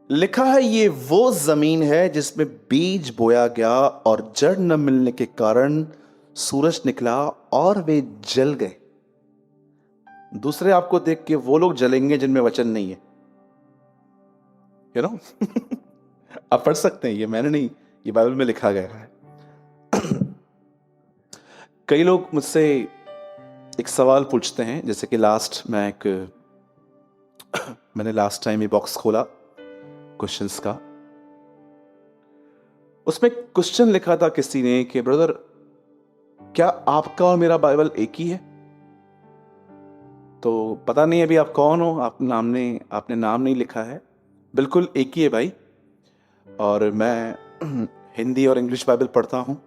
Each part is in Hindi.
लिखा है ये वो जमीन है जिसमें बीज बोया गया और जड़ न मिलने के कारण सूरज निकला और वे जल गए। दूसरे आपको देख के वो लोग जलेंगे जिनमें वचन नहीं है। यू नो आप पढ़ सकते हैं, ये मैंने नहीं, ये बाइबल में लिखा गया है। कई लोग मुझसे एक सवाल पूछते हैं, जैसे कि मैंने लास्ट टाइम ये बॉक्स खोला क्वेश्चंस का। उसमें क्वेश्चन लिखा था किसी ने कि ब्रदर, क्या आपका और मेरा बाइबल एक ही है? तो पता नहीं अभी आप कौन हो, आपने नाम नहीं लिखा है। बिल्कुल एक ही है भाई। और मैं हिंदी और इंग्लिश बाइबल पढ़ता हूँ।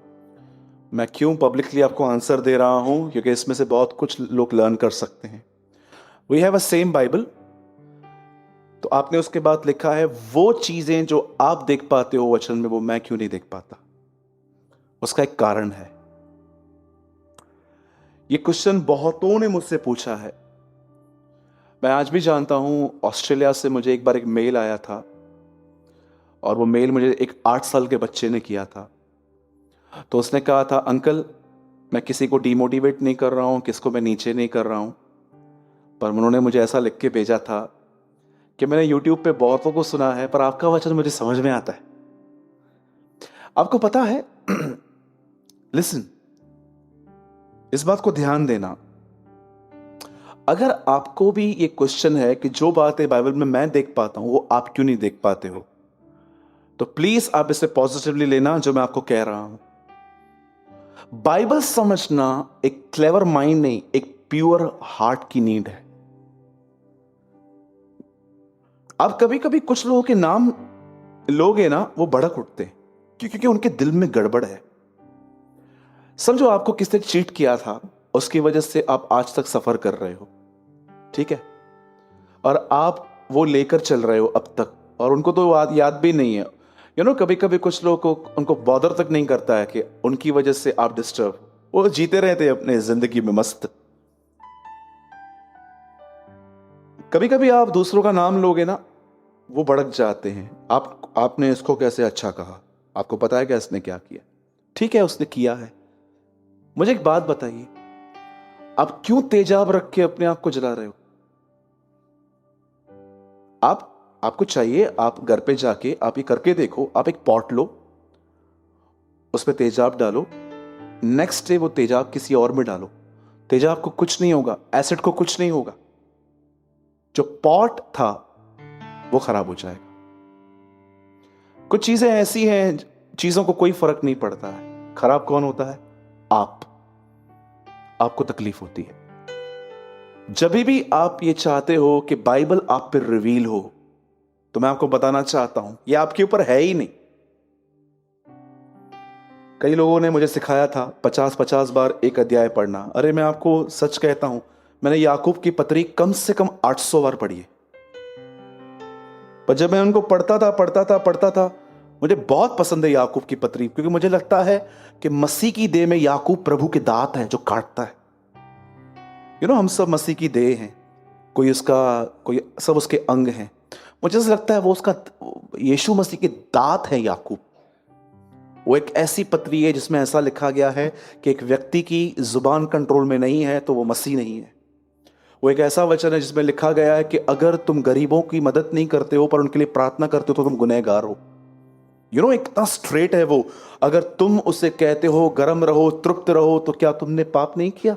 मैं क्यों पब्लिकली आपको आंसर दे रहा हूँ? क्योंकि इसमें से बहुत कुछ लोग लर्न कर सकते हैं। We have a same Bible. तो आपने उसके बाद लिखा है वो चीजें जो आप देख पाते हो वचन में, वो मैं क्यों नहीं देख पाता? उसका एक कारण है। ये क्वेश्चन बहुतों ने मुझसे पूछा है। मैं आज भी जानता हूं, ऑस्ट्रेलिया से मुझे एक बार एक मेल आया था, और वो मेल मुझे एक 8 साल के बच्चे ने किया था। तो उसने कहा था, अंकल मैं किसी को डिमोटिवेट नहीं कर रहा हूं, किसको मैं नीचे नहीं कर रहा हूं, पर उन्होंने मुझे ऐसा लिख के भेजा था कि मैंने यूट्यूब पे बहुतों को सुना है, पर आपका वचन मुझे समझ में आता है। आपको पता है लिसन, इस बात को ध्यान देना। अगर आपको भी ये क्वेश्चन है कि जो बातें बाइबल में मैं देख पाता हूं वो आप क्यों नहीं देख पाते हो, तो प्लीज आप इसे पॉजिटिवली लेना जो मैं आपको कह रहा हूं। बाइबल समझना एक क्लेवर माइंड नहीं, एक प्योर हार्ट की नीड है। आप कभी कभी कुछ लोगों के नाम लोगे ना, वो भड़क उठते हैं क्योंकि उनके दिल में गड़बड़ है। समझो आपको किसने चीट किया था, उसकी वजह से आप आज तक सफर कर रहे हो, ठीक है, और आप वो लेकर चल रहे हो अब तक, और उनको तो याद भी नहीं है। कभी कभी कुछ लोगों को उनको बॉदर तक नहीं करता है कि उनकी वजह से आप डिस्टर्ब, वो जीते रहते हैं अपने जिंदगी में मस्त। कभी कभी आप दूसरों का नाम लोगे ना, वो भड़क जाते हैं। आपने इसको कैसे अच्छा कहा, आपको पता है कि इसने क्या किया? ठीक है, उसने किया है। मुझे एक बात बताइए, आप क्यों तेजाब रख के अपने आप को जला रहे हो? आपको चाहिए, आप घर पे जाके आप ये करके देखो। आप एक पॉट लो, उस पर तेजाब डालो, नेक्स्ट डे वो तेजाब किसी और में डालो, तेजाब को कुछ नहीं होगा, एसिड को कुछ नहीं होगा, जो पॉट था वो खराब हो जाएगा। कुछ चीजें ऐसी हैं, चीजों को कोई फर्क नहीं पड़ता है, खराब कौन होता है? आपको तकलीफ होती है। जब भी आप ये चाहते हो कि बाइबल आप पर रिवील हो, तो मैं आपको बताना चाहता हूं ये आपके ऊपर है ही नहीं। कई लोगों ने मुझे सिखाया था 50-50 बार एक अध्याय पढ़ना। अरे मैं आपको सच कहता हूं, मैंने याकूब की पत्री कम से कम 800 बार पढ़ी है। पर जब मैं उनको पढ़ता था, मुझे बहुत पसंद है याकूब की पत्री, क्योंकि मुझे लगता है कि मसीह की देह में याकूब प्रभु के दांत है जो काटता है। हम सब मसीह की देह हैं, कोई सब उसके अंग हैं। मुझे ऐसा लगता है वो उसका यीशु मसीह के दांत है याकूब। वो एक ऐसी पत्री है जिसमें ऐसा लिखा गया है कि एक व्यक्ति की जुबान कंट्रोल में नहीं है तो वो मसीह नहीं है। वो एक ऐसा वचन है जिसमें लिखा गया है कि अगर तुम गरीबों की मदद नहीं करते हो पर उनके लिए प्रार्थना करते हो तो तुम गुनहगार हो। इतना स्ट्रेट है वो। अगर तुम उसे कहते हो गर्म रहो, तृप्त रहो, तो क्या तुमने पाप नहीं किया?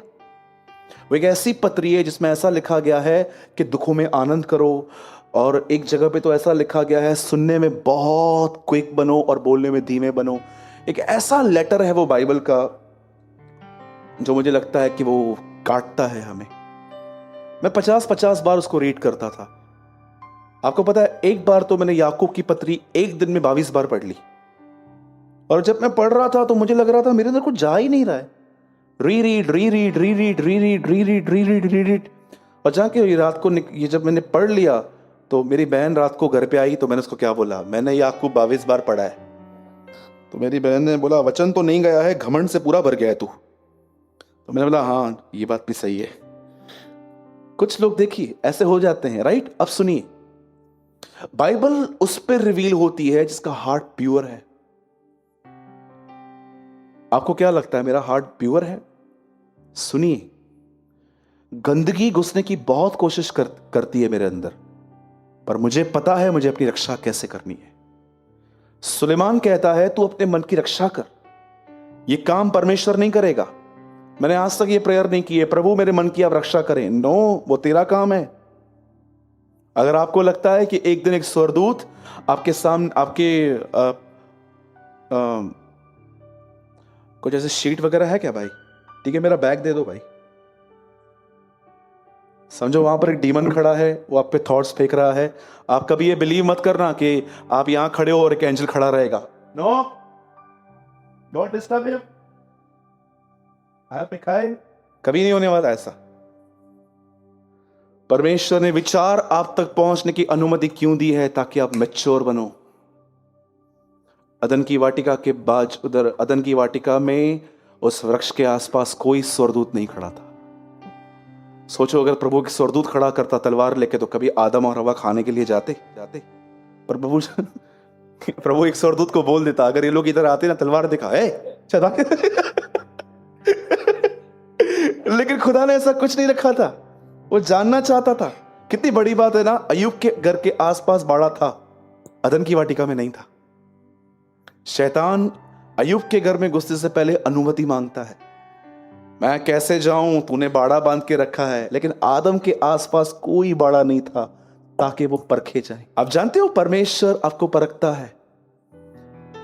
वो एक ऐसी पत्री है जिसमें ऐसा लिखा गया है कि दुखों में आनंद करो, और एक जगह पे तो ऐसा लिखा गया है सुनने में बहुत क्विक बनो और बोलने में धीमे बनो। एक ऐसा लेटर है वो बाइबल का जो मुझे लगता है कि वो काटता है हमें। मैं 50-50 बार उसको रीड करता था। आपको पता है, एक बार तो मैंने याकूब की पत्री एक दिन में 22 बार पढ़ ली, और जब मैं पढ़ रहा था तो मुझे लग रहा था मेरे अंदर कुछ जा ही नहीं रहा है। री रीड री रीड री रीड री रीड री रीड री रीड री रीड, और जाके रात को ये जब मैंने पढ़ लिया तो मेरी बहन रात को घर पे आई, तो मैंने उसको क्या बोला, मैंने याकूब 22 बार पढ़ा है। तो मेरी बहन ने बोला, वचन तो नहीं गया है, घमंड से पूरा भर गया है तू। तो मैंने बोला हाँ ये बात भी सही है। कुछ लोग देखिए ऐसे हो जाते हैं, राइट? अब सुनिए, बाइबल उस पर रिवील होती है जिसका हार्ट प्योर है। आपको क्या लगता है मेरा हार्ट प्योर है? सुनिए, गंदगी घुसने की बहुत कोशिश करती है मेरे अंदर, पर मुझे पता है मुझे अपनी रक्षा कैसे करनी है। सुलेमान कहता है तू अपने मन की रक्षा कर, ये काम परमेश्वर नहीं करेगा। मैंने आज तक ये प्रेयर नहीं की है प्रभु मेरे मन की आप रक्षा करें। नो, वो तेरा काम है। अगर आपको लगता है कि एक दिन एक स्वर्गदूत आपके सामने आपके कुछ ऐसे शीट वगैरह है क्या भाई? ठीक है, मेरा बैग दे दो भाई। समझो वहां पर एक डीमन खड़ा है, वो आप पे थॉट्स फेंक रहा है। आप कभी ये बिलीव मत करना कि आप यहां खड़े हो और एक एंजल खड़ा रहेगा। No, don't disturb him. कभी नहीं होने वाला ऐसा। परमेश्वर ने विचार आप तक पहुंचने की अनुमति क्यों दी है? ताकि आप मैच्योर बनो। अदन की वाटिका के बाद, उधर अदन की वाटिका में उस वृक्ष के आसपास कोई स्वर्गदूत नहीं खड़ा था। सोचो अगर प्रभु के स्वर्गदूत खड़ा करता तलवार लेके, तो कभी आदम और हवा खाने के लिए जाते? पर प्रभु एक स्वर्गदूत को बोल देता, अगर ये लोग इधर आते ना तलवार दिखा चला। लेकिन खुदा ने ऐसा कुछ नहीं रखा था। वो जानना चाहता था। कितनी बड़ी बात है ना, अय्यूब के घर के आसपास बाड़ा था, अदन की वाटिका में नहीं था। शैतान अय्यूब के घर में घुसने से पहले अनुमति मांगता है, मैं कैसे जाऊं, तूने बाड़ा बांध के रखा है। लेकिन आदम के आसपास कोई बाड़ा नहीं था ताकि वो परखे जाए। आप जानते हो परमेश्वर आपको परखता है।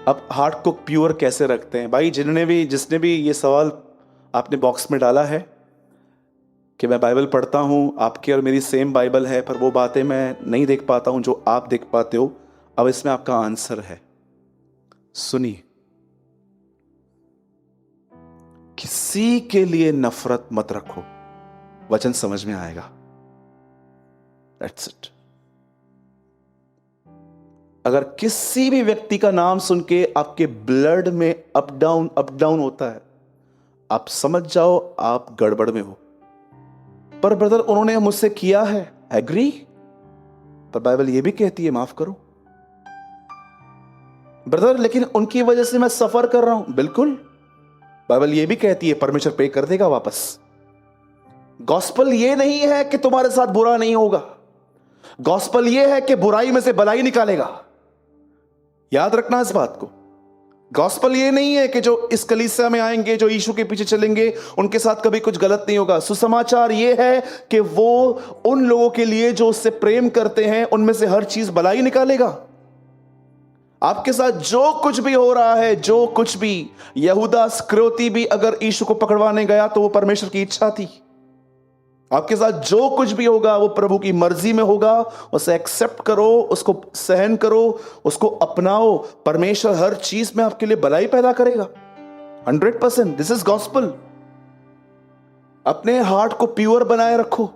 अब हार्ट को प्योर कैसे रखते हैं भाई? जिसने भी ये सवाल आपने बॉक्स में डाला है कि मैं बाइबल पढ़ता हूं, आपकी और मेरी सेम बाइबल है, पर वो बातें मैं नहीं देख पाता हूं जो आप देख पाते हो। अब इसमें आपका आंसर है। सुनिए, किसी के लिए नफरत मत रखो, वचन समझ में आएगा। That's it। अगर किसी भी व्यक्ति का नाम सुन के आपके ब्लड में अप डाउन होता है, आप समझ जाओ आप गड़बड़ में हो। पर ब्रदर उन्होंने मुझसे किया है, एग्री, पर बाइबल ये भी कहती है माफ करो। ब्रदर लेकिन उनकी वजह से मैं सफर कर रहा हूं, बिल्कुल, बाइबल ये भी कहती है परमेश्वर पे कर देगा वापस। गॉस्पल ये नहीं है कि तुम्हारे साथ बुरा नहीं होगा, गॉस्पल ये है कि बुराई में से भलाई निकालेगा। याद रखना इस बात को। गॉस्पल ये नहीं है कि जो इस कलीसिया में आएंगे, जो यीशु के पीछे चलेंगे, उनके साथ कभी कुछ गलत नहीं होगा। सुसमाचार ये है कि वो उन लोगों के लिए जो उससे प्रेम करते हैं, उनमें से हर चीज भलाई निकालेगा। आपके साथ जो कुछ भी हो रहा है, जो कुछ भी, यहूदा स्क्रोती भी अगर यीशु को पकड़वाने गया तो वो परमेश्वर की इच्छा थी। आपके साथ जो कुछ भी होगा वो प्रभु की मर्जी में होगा। उसे एक्सेप्ट करो, उसको सहन करो, उसको अपनाओ। परमेश्वर हर चीज में आपके लिए भलाई पैदा करेगा 100%। This is gospel. अपने हार्ट को प्योर बनाए रखो।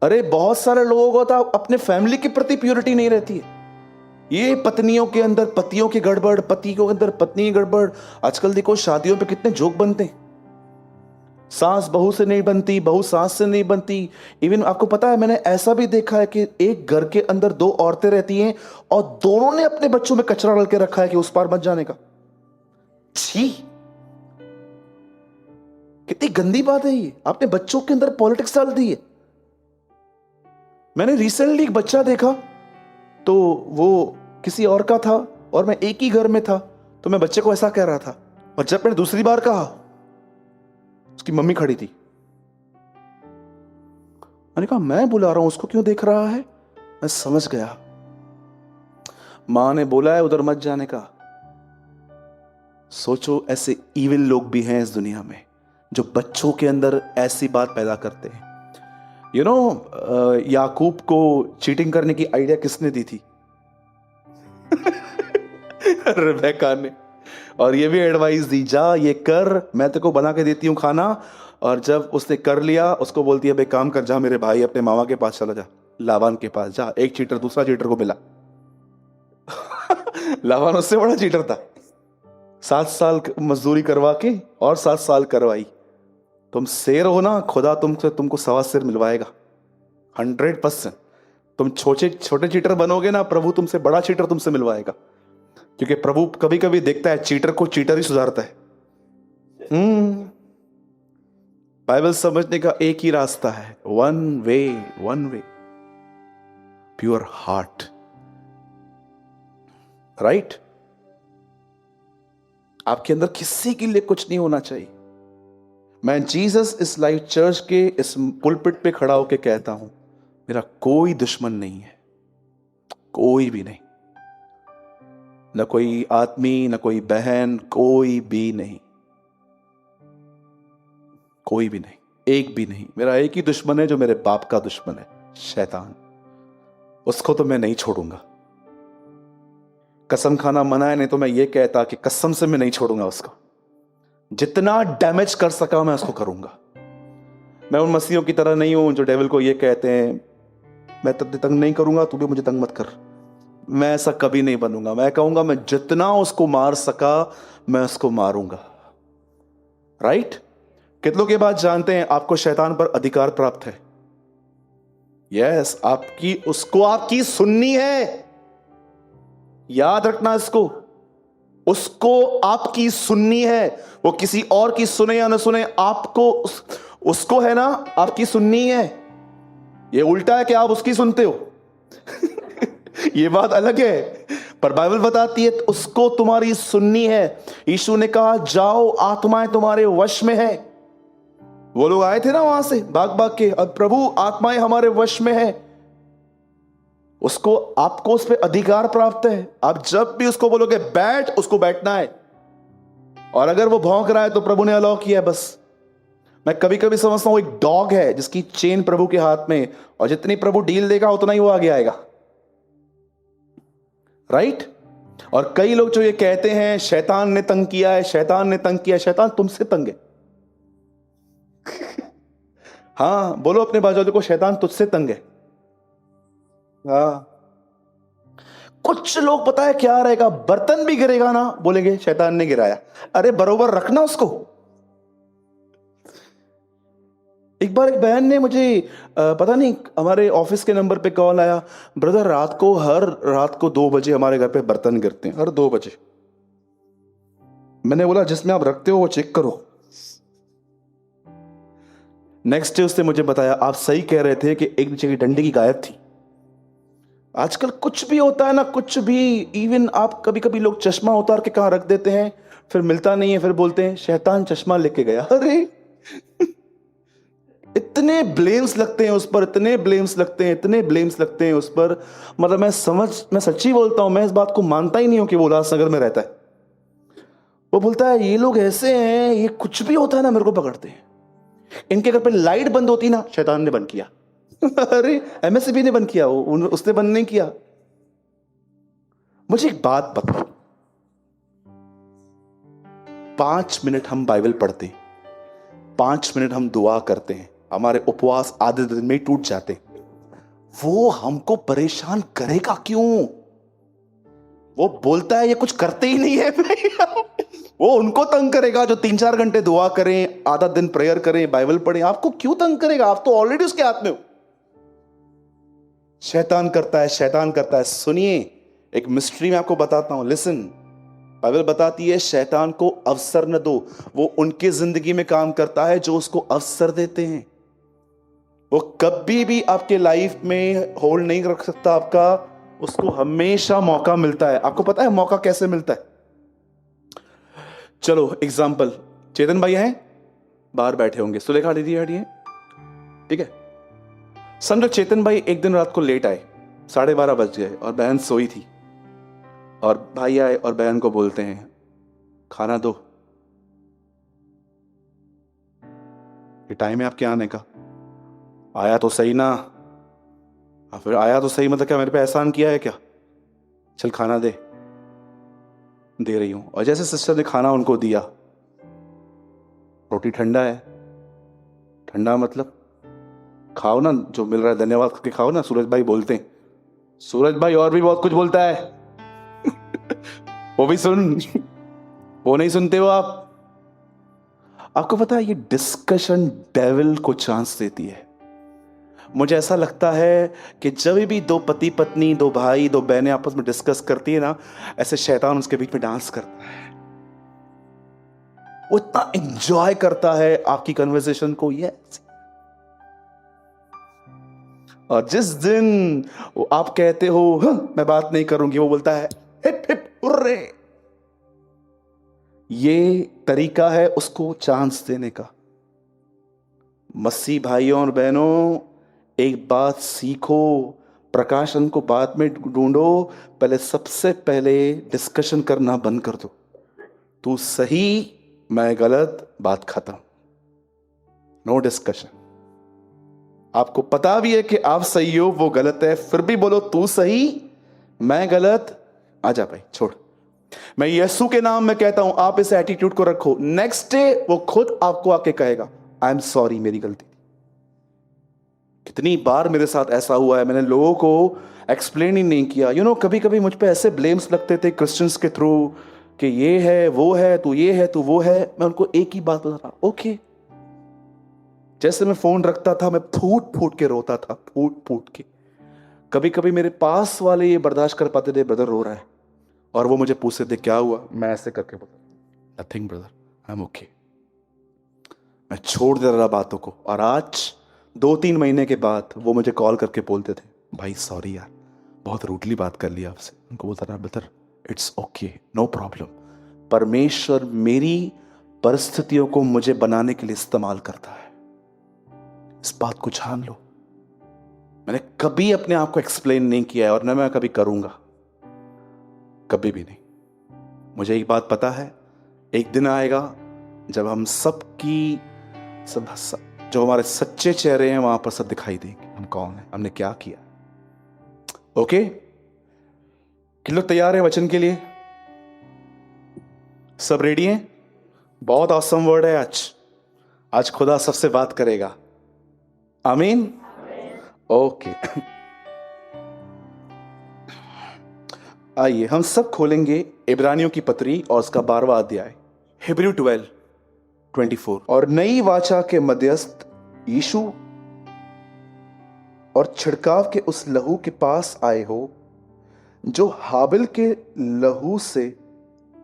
अरे बहुत सारे लोगों को तो अपने फैमिली के प्रति प्योरिटी नहीं रहती है। ये पत्नियों के अंदर पतियों की गड़बड़, पति के अंदर पत्नी की गड़बड़। आजकल देखो शादियों पे कितने जोक बनते हैं। सास बहू से नहीं बनती, बहू सास से नहीं बनती। इवन आपको पता है, मैंने ऐसा भी देखा है कि एक घर के अंदर दो औरतें रहती हैं और दोनों ने अपने बच्चों में कचरा डाल के रखा है कि उस पार मत जाने का। छी, कितनी गंदी बात है ये। आपने बच्चों के अंदर पॉलिटिक्स डाल दी है। मैंने रिसेंटली एक बच्चा देखा, तो वो किसी और का था और मैं एक ही घर में था, तो मैं बच्चे को ऐसा कह रहा था, और जब मैंने दूसरी बार कहा, उसकी मम्मी खड़ी थी। मैंने कहा मैं बुला रहा हूं, उसको क्यों देख रहा है? मैं समझ गया, मां ने बोला है उधर मत जाने का। सोचो ऐसे इविल लोग भी हैं इस दुनिया में जो बच्चों के अंदर ऐसी बात पैदा करते हैं। यू नो, याकूब को चीटिंग करने की आइडिया किसने दी थी? रिबेका ने। और ये भी एडवाइस दी, जा ये कर, मैं तेरे को बना के देती हूँ खाना। और जब उसने कर लिया, उसको बोलती है भाई काम कर, जा मेरे भाई अपने मामा के पास चला जा, लाबान के पास जा। एक चीटर दूसरा चीटर को मिला। लाबान उससे बड़ा चीटर था। 7 साल मजदूरी करवा के और 7 साल करवाई। तुम शेर हो ना, खुदा तुमको 1.25 शेर मिलवाएगा 100%। तुम छोटे छोटे चीटर बनोगे ना, प्रभु तुमसे बड़ा चीटर तुमसे मिलवाएगा, क्योंकि प्रभु कभी कभी देखता है चीटर को चीटर ही सुधारता है। बाइबल समझने का एक ही रास्ता है, one way, pure heart, right. आपके अंदर किसी के लिए कुछ नहीं होना चाहिए। मैं जीसस इस लाइफ चर्च के इस पुलपिट पे खड़ा होकर कहता हूं, मेरा कोई दुश्मन नहीं है, कोई भी नहीं, न कोई आदमी, न कोई बहन, कोई भी नहीं, कोई भी नहीं, एक भी नहीं। मेरा एक ही दुश्मन है जो मेरे बाप का दुश्मन है, शैतान। उसको तो मैं नहीं छोड़ूंगा। कसम खाना मना है, नहीं तो मैं ये कहता कि कसम से मैं नहीं छोड़ूंगा उसको। जितना डैमेज कर सका मैं उसको करूंगा। मैं उन मसीहों की तरह नहीं हूं जो डेविल को ये कहते हैं मैं तुझे तंग नहीं करूंगा, तू भी मुझे तंग मत कर। मैं ऐसा कभी नहीं बनूंगा। मैं कहूंगा मैं जितना उसको मार सका मैं उसको मारूंगा, राइट। कितनों के बाद जानते हैं आपको शैतान पर अधिकार प्राप्त है। यस, आपकी सुननी है, याद रखना इसको। उसको आपकी सुननी है, वो किसी और की सुने या न सुने, आपको उसको है ना आपकी सुननी है। ये उल्टा है कि आप उसकी सुनते हो ये बात अलग है, पर बाइबल बताती है उसको तुम्हारी सुननी है। यीशु ने कहा जाओ, आत्माएं तुम्हारे वश में है। वो लोग आए थे ना वहां से भाग भाग के, अब प्रभु आत्माएं हमारे वश में है। उसको, आपको उस पर अधिकार प्राप्त है। आप जब भी उसको बोलोगे बैठ, उसको बैठना है। और अगर वो भौंक रहा है तो प्रभु ने अलाउ किया है, बस। मैं कभी कभी समझता हूं एक डॉग है जिसकी चेन प्रभु के हाथ में, और जितनी प्रभु डील देगा उतना ही वो आगे आएगा, राइट। और कई लोग जो ये कहते हैं शैतान ने तंग किया है, शैतान ने तंग किया है, शैतान तुमसे तंग है हाँ, बोलो अपने बाजू को, शैतान तुझसे तंग है। हाँ, कुछ लोग पता है क्या रहेगा, बर्तन भी गिरेगा ना, बोलेंगे शैतान ने गिराया। अरे बरोबर रखना उसको। एक बार एक बहन ने मुझे पता नहीं हमारे ऑफिस के नंबर पे कॉल आया, ब्रदर हर रात को 2 बजे हमारे घर पे बर्तन गिरते हैं, हर 2 बजे। मैंने बोला जिसमें आप रखते हो वो चेक करो। नेक्स्ट डे उसने मुझे बताया आप सही कह रहे थे कि एक नीचे की डंडी की गायब थी। आजकल कुछ भी होता है ना, कुछ भी। इवन आप कभी कभी लोग चश्मा उतार के कहां रख देते हैं, फिर मिलता नहीं है, फिर बोलते हैं शैतान चश्मा लेके गया। अरे इतने ब्लेम्स लगते हैं उस पर, इतने ब्लेम्स लगते हैं उस पर। मतलब मैं सच्ची बोलता हूं, मैं इस बात को मानता ही नहीं हूं कि वो उल्लासनगर में रहता है। वो बोलता है ये लोग ऐसे हैं, ये कुछ भी होता है ना मेरे को पकड़ते हैं। इनके घर पे लाइट बंद होती ना, शैतान ने बंद किया अरे एमएससीबी ने बंद किया, उसने बंद नहीं किया। मुझे एक बात बताओ, 5 मिनट हम बाइबल पढ़ते हैं, 5 मिनट हम दुआ करते हैं, हमारे उपवास आधे दिन में ही टूट जाते। वो हमको परेशान करेगा क्यों? वो बोलता है ये कुछ करते ही नहीं है वो उनको तंग करेगा जो 3-4 घंटे दुआ करें, आधा दिन प्रेयर करें, बाइबल पढ़ें। आपको क्यों तंग करेगा? आप तो ऑलरेडी उसके हाथ में हो। शैतान करता है। सुनिए, एक मिस्ट्री मैं आपको बताता हूं, लिसन। बाइबल बताती है शैतान को अवसर न दो। वो उनके जिंदगी में काम करता है जो उसको अवसर देते हैं। वो कभी भी आपके लाइफ में होल्ड नहीं रख सकता आपका, उसको हमेशा मौका मिलता है। आपको पता है मौका कैसे मिलता है? चलो एग्जाम्पल, चेतन भाई हैं बाहर बैठे होंगे, सुलेखा दीदी बैठी है, ठीक है। समझो चेतन भाई एक दिन रात को लेट आए, 12:30 बज गए और बहन सोई थी, और भाई आए और बहन को बोलते हैं खाना दो, ये टाइम है आपके आने का। आया तो सही ना, फिर आया तो सही मतलब क्या मेरे पे एहसान किया है क्या? चल खाना दे रही हूं। और जैसे सिस्टर ने खाना उनको दिया, रोटी ठंडा है, ठंडा मतलब खाओ ना, जो मिल रहा है धन्यवाद करके खाओ ना, सूरज भाई बोलते हैं। सूरज भाई और भी बहुत कुछ बोलता है वो भी सुन वो नहीं सुनते हो आप। आपको पता है ये डिस्कशन डेविल को चांस देती है। मुझे ऐसा लगता है कि जब भी दो पति पत्नी, दो भाई, दो बहनें आपस में डिस्कस करती है ना, ऐसे शैतान उसके बीच में डांस करता है। वो इतना एंजॉय करता है आपकी कन्वर्सेशन को। यस, और जिस दिन वो आप कहते हो मैं बात नहीं करूंगी, वो बोलता है हिप हिप हुर्रे। ये तरीका है उसको चांस देने का। मसीह भाइयों और बहनों, एक बात सीखो, प्रकाशन को बाद में ढूंढो, पहले सबसे पहले डिस्कशन करना बंद कर दो। तू सही, मैं गलत, बात खत्म। No discussion. आपको पता भी है कि आप सही हो, वो गलत है, फिर भी बोलो तू सही मैं गलत। आजा भाई छोड़। मैं यीशु के नाम में कहता हूं, आप इस एटीट्यूड को रखो। नेक्स्ट डे वो खुद आपको आके कहेगा आई एम सॉरी, मेरी गलती। कितनी बार मेरे साथ ऐसा हुआ है, मैंने लोगों को एक्सप्लेन ही नहीं किया। कभी कभी मुझ पे ऐसे ब्लेम्स लगते थे क्रिश्चियंस के थ्रू कि ये है वो है, तू ये है तू वो है। मैं उनको एक ही बात बता रहा, ओके। जैसे मैं फोन रखता था, मैं फूट फूट के रोता था, फूट फूट के। कभी कभी मेरे पास वाले ये बर्दाश्त कर पाते थे, ब्रदर रो रहा है, और वो मुझे पूछते थे क्या हुआ, मैं ऐसे करके बोलता nothing brother, I am okay. मैं छोड़ दे रहा बातों को। और आज 2-3 महीने के बाद वो मुझे कॉल करके बोलते थे भाई सॉरी यार, बहुत रूडली बात कर लिया आपसे। उनको बोलता रहा brother it's okay, no problem. परमेश्वर मेरी परिस्थितियों को मुझे बनाने के लिए इस्तेमाल करता है, इस बात को जान लो। मैंने कभी अपने आप को एक्सप्लेन नहीं किया है, और न मैं कभी करूंगा, कभी भी नहीं। मुझे एक बात पता है, एक दिन आएगा जब हम सबकी सब जो हमारे सच्चे चेहरे हैं वहां पर सब दिखाई देंगे, हम कौन हैं, हमने क्या किया। ओके, कितने लोग तैयार हैं वचन के लिए? सब रेडी हैं? बहुत ऑसम वर्ड है आज खुदा सबसे बात करेगा। आमीन। ओके, आइए हम सब खोलेंगे इब्रानियों की पत्री और उसका 12वां अध्याय, हिब्रू 12:24। और नई वाचा के मध्यस्थ यीशु और छिड़काव के उस लहू के पास आए हो जो हाबिल के लहू से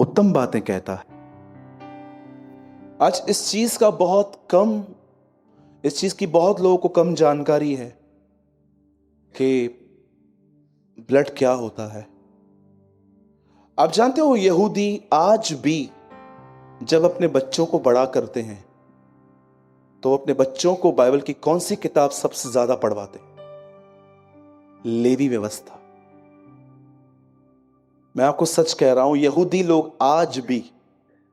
उत्तम बातें कहता है। आज इस चीज की बहुत लोगों को कम जानकारी है कि ब्लड क्या होता है। आप जानते हो यहूदी आज भी जब अपने बच्चों को बड़ा करते हैं तो अपने बच्चों को बाइबल की कौन सी किताब सबसे ज्यादा पढ़वाते? लेवी व्यवस्था। मैं आपको सच कह रहा हूं, यहूदी लोग आज भी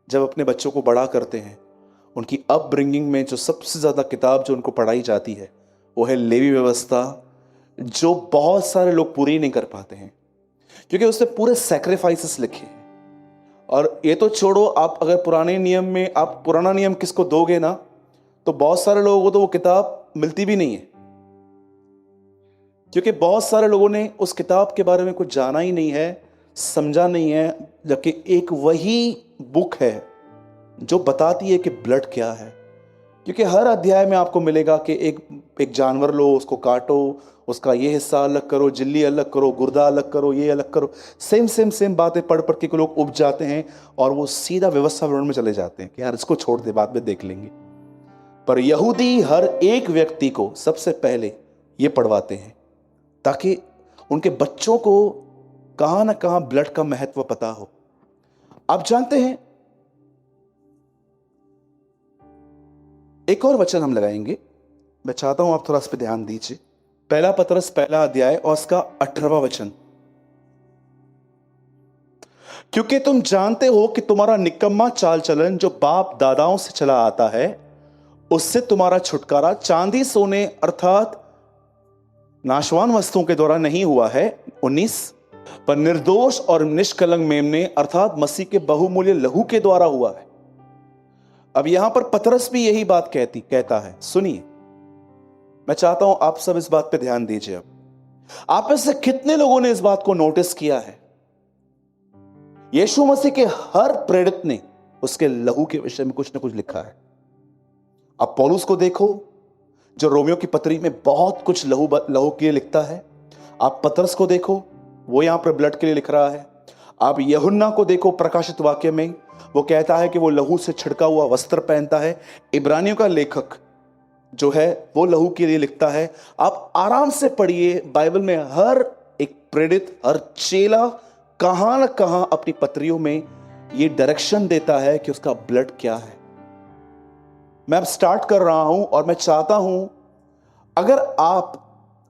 जब अपने बच्चों को बड़ा करते हैं, उनकी अपब्रिंगिंग में जो सबसे ज्यादा किताब जो उनको पढ़ाई जाती है वो है लेवी व्यवस्था, जो बहुत सारे लोग पूरी नहीं कर पाते हैं क्योंकि उससे पूरे सैक्रिफाइसेस लिखे हैं। और ये तो छोड़ो, आप अगर पुराने नियम में आप पुराना नियम किसको दोगे ना, तो बहुत सारे लोगों को तो वो किताब मिलती भी नहीं है, क्योंकि बहुत सारे लोगों ने उस किताब के बारे में कुछ जाना ही नहीं है, समझा नहीं है। जबकि एक वही बुक है जो बताती है कि ब्लड क्या है। क्योंकि हर अध्याय में आपको मिलेगा कि एक जानवर लो, उसको काटो, उसका ये हिस्सा अलग करो, झिल्ली अलग करो, गुर्दा अलग करो, ये अलग करो। सेम बातें पढ़ पढ़ के लोग उब जाते हैं और वो सीधा व्यवस्था विवरण में चले जाते हैं कि यार इसको छोड़ दे, बाद में देख लेंगे। पर यहूदी हर एक व्यक्ति को सबसे पहले ये पढ़वाते हैं ताकि उनके बच्चों को कहां ना कहां ब्लड का महत्व पता हो। आप जानते हैं, एक और वचन हम लगाएंगे, मैं चाहता हूं आप थोड़ा इस पर ध्यान दीजिए। पहला पतरस 1 अध्याय और उसका 18वां वचन। क्योंकि तुम जानते हो कि तुम्हारा निकम्मा चाल चलन जो बाप दादाओं से चला आता है, उससे तुम्हारा छुटकारा चांदी सोने अर्थात नाशवान वस्तुओं के द्वारा नहीं हुआ है, 19, पर निर्दोष और निष्कलंक मेमने अर्थात मसीह के बहुमूल्य लहू के द्वारा हुआ है। अब यहां पर पतरस भी यही बात कहता है। सुनिए, मैं चाहता हूं आप सब इस बात पे ध्यान दीजिए। अब आप में से कितने लोगों ने इस बात को नोटिस किया है? यीशु मसीह के हर प्रेरित ने उसके लहू के विषय में कुछ ना कुछ लिखा है। अब पौलुस को देखो, जो रोमियो की पत्री में बहुत कुछ लहू लहू के लिए लिखता है। आप पतरस को देखो, वो यहां पर ब्लड के लिए लिख रहा है। आप यूहन्ना को देखो प्रकाशित वाक्य में, वो कहता है कि वो लहू से छिड़का हुआ वस्त्र पहनता है। इब्रानियों का लेखक जो है वो लहू के लिए लिखता है। आप आराम से पढ़िए, बाइबल में हर एक प्रेरित, हर चेला कहां न कहां अपनी पत्रियों में ये डायरेक्शन देता है कि उसका ब्लड क्या है। मैं अब स्टार्ट कर रहा हूं और मैं चाहता हूं, अगर आप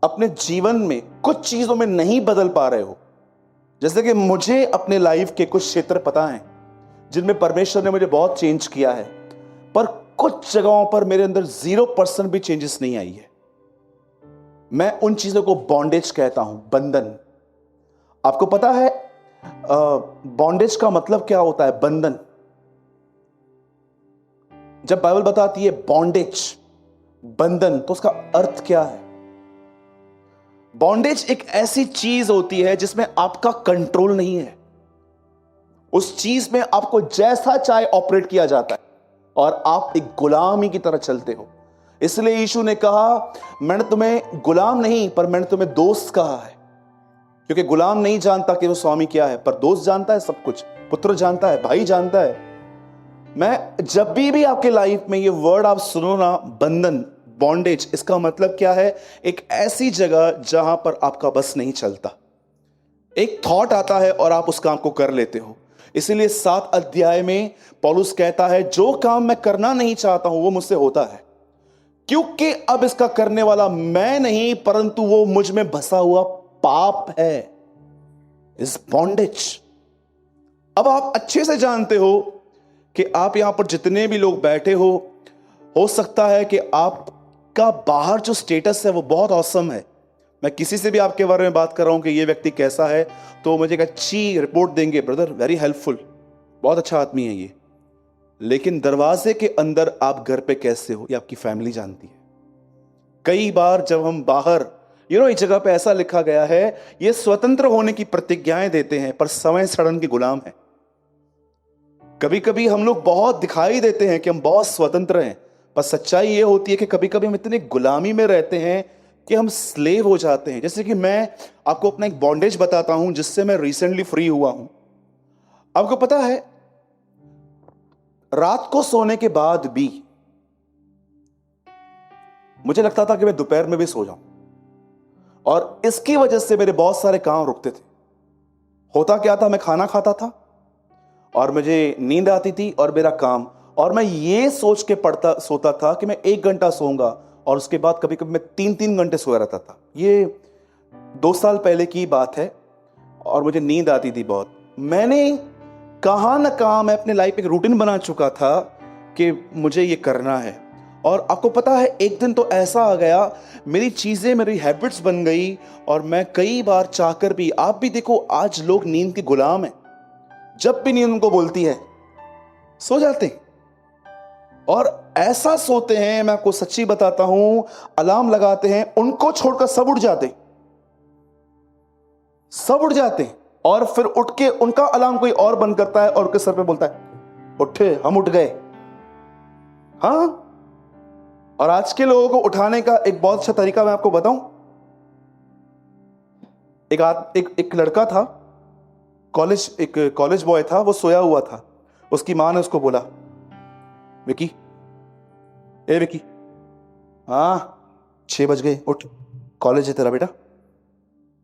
अपने जीवन में कुछ चीजों में नहीं बदल पा रहे हो, जैसे कि मुझे अपने लाइफ के कुछ क्षेत्र पता हैं जिनमें परमेश्वर ने मुझे बहुत चेंज किया है, पर कुछ जगहों पर मेरे अंदर 0% भी चेंजेस नहीं आई है। मैं उन चीजों को बॉन्डेज कहता हूं, बंधन। आपको पता है बॉन्डेज का मतलब क्या होता है? बंधन। जब बाइबल बताती है बॉन्डेज, बंधन, तो उसका अर्थ क्या है? बॉन्डेज एक ऐसी चीज होती है जिसमें आपका कंट्रोल नहीं है। उस चीज में आपको जैसा चाहे ऑपरेट किया जाता है और आप एक गुलामी की तरह चलते हो। इसलिए यीशु ने कहा, मैंने तुम्हें गुलाम नहीं पर मैंने तुम्हें दोस्त कहा है। क्योंकि गुलाम नहीं जानता कि वो स्वामी क्या है, पर दोस्त जानता है सब कुछ। पुत्र जानता है, भाई जानता है। मैं जब भी आपके लाइफ में ये वर्ड आप सुनो ना, बंधन, बॉन्डेज, इसका मतलब क्या है? एक ऐसी जगह जहां पर आपका बस नहीं चलता। एक थॉट आता है और आप उस काम को कर लेते हो। इसीलिए 7 अध्याय में पौलुस कहता है, जो काम मैं करना नहीं चाहता हूं वो मुझसे होता है, क्योंकि अब इसका करने वाला मैं नहीं परंतु वो मुझ में बसा हुआ पाप है, इस बॉन्डेज। अब आप अच्छे से जानते हो कि आप यहां पर जितने भी लोग बैठे हो सकता है कि आपका बाहर जो स्टेटस है वो बहुत औसम है। मैं किसी से भी आपके बारे में बात कर रहा हूं कि ये व्यक्ति कैसा है, तो मुझे एक अच्छी रिपोर्ट देंगे, ब्रदर वेरी हेल्पफुल, बहुत अच्छा आदमी है ये। लेकिन दरवाजे के अंदर आप घर पे कैसे हो ये आपकी फैमिली जानती है। कई बार जब हम बाहर इस जगह पे ऐसा लिखा गया है, ये स्वतंत्र होने की प्रतिज्ञाएं देते हैं पर समय सड़न के गुलाम हैं। कभी कभी हम लोग बहुत दिखाई देते हैं कि हम बहुत स्वतंत्र हैं, पर सच्चाई ये होती है कि कभी कभी हम इतने गुलामी में रहते हैं कि हम स्लेव हो जाते हैं। जैसे कि मैं आपको अपना एक बॉन्डेज बताता हूं जिससे मैं रिसेंटली फ्री हुआ हूं। आपको पता है, रात को सोने के बाद भी मुझे लगता था कि मैं दोपहर में भी सो जाऊं, और इसकी वजह से मेरे बहुत सारे काम रुकते थे। होता क्या था, मैं खाना खाता था और मुझे नींद आती थी और मेरा काम, और मैं ये सोच के सोता था कि मैं 1 घंटा सोऊंगा, और उसके बाद कभी कभी मैं 3-3 घंटे सोया रहता था। ये 2 साल पहले की बात है और मुझे नींद आती थी बहुत। मैंने कहां ना कहां मैं अपने लाइफ एक रूटीन बना चुका था कि मुझे ये करना है। और आपको पता है, एक दिन तो ऐसा आ गया, मेरी चीजें, मेरी हैबिट्स बन गई, और मैं कई बार चाहकर भी, आप भी देखो, आज लोग नींद के गुलाम हैं। जब भी नींद उनको बोलती है सो जाते हैं, और ऐसा सोते हैं, मैं आपको सच्ची बताता हूं, अलार्म लगाते हैं, उनको छोड़कर सब उठ जाते, सब उठ जाते, और फिर उठ के उनका अलार्म कोई और बंद करता है और उनके सर पे बोलता है, उठे, हम उठ गए। हाँ, और आज के लोगों को उठाने का एक बहुत अच्छा तरीका मैं आपको बताऊं। एक लड़का था, एक कॉलेज बॉय था, वो सोया हुआ था। उसकी मां ने उसको बोला, विकी, ए विकी, हाँ 6 बज गए, उठ, कॉलेज है तेरा बेटा।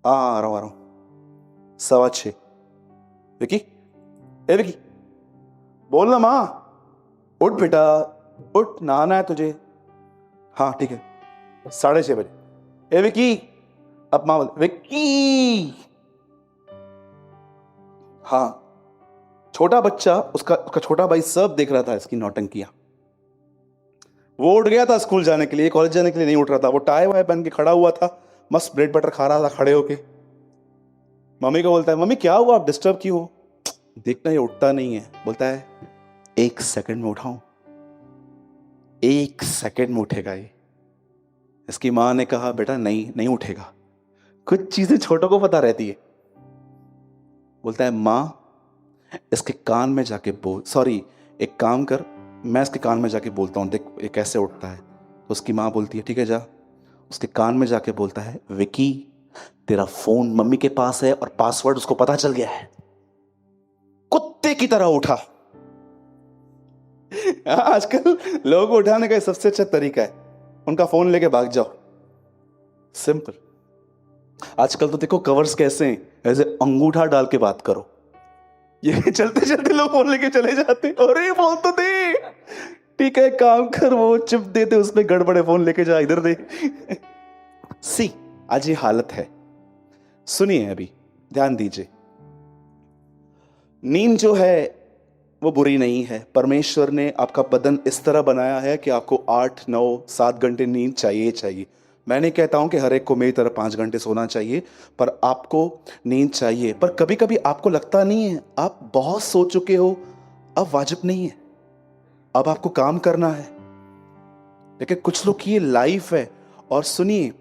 हाँ, आ रहा हूं 6:15। विकी, ए विकी, बोल ना मां, उठ बेटा, उठ, नहाना है तुझे। हाँ ठीक है, 6:30 बजे। ए विकी, अब मां बोल, विकी। हाँ, छोटा बच्चा, उसका छोटा भाई सब देख रहा था इसकी नौटंकियां। वो उठ गया था स्कूल जाने के लिए, कॉलेज जाने के लिए नहीं उठ रहा था। वो टाई वाई पहन के खड़ा हुआ था, मस्त ब्रेड बटर खा रहा था खड़े होके। मम्मी को बोलता है, मम्मी क्या हुआ, आप डिस्टर्ब क्यों हो? देखना ये उठता नहीं है। बोलता है, 1 सेकंड में उठाऊं? 1 सेकंड में उठेगा ये? इसकी मां ने कहा, बेटा नहीं उठेगा। कुछ चीजें छोटों को पता रहती है। बोलता है, मां इसके कान में जाके बोल, सॉरी एक काम कर, मैं इसके कान में जाके बोलता हूं, देख ये कैसे उठता है। उसकी माँ बोलती है ठीक है जा। उसके कान में जाके बोलता है विकी तेरा फोन मम्मी के पास है और पासवर्ड उसको पता चल गया है। कुत्ते की तरह उठा। आजकल लोगों को उठाने का सबसे अच्छा तरीका है उनका फोन लेके भाग जाओ। सिंपल। आजकल तो देखो कवर्स कैसे हैं, ऐसे अंगूठा डाल के बात करो। ये चलते चलते लोग फोन लेके चले जाते। अरे फोन तो दे, ठीक है काम कर, वो चिप देते उसमें गड़बड़े, फोन लेके जा इधर दे। सी आज ये हालत है। सुनिए अभी ध्यान दीजिए। नींद जो है वो बुरी नहीं है। परमेश्वर ने आपका बदन इस तरह बनाया है कि आपको 8, 9, 7 घंटे नींद चाहिए। मैं नहीं कहता हूं कि हर एक को मेरी तरह 5 घंटे सोना चाहिए, पर आपको नींद चाहिए। पर कभी कभी आपको लगता नहीं है आप बहुत सो चुके हो, अब वाजिब नहीं है, अब आपको काम करना है। लेकिन कुछ लोग की ये लाइफ है। और सुनिए,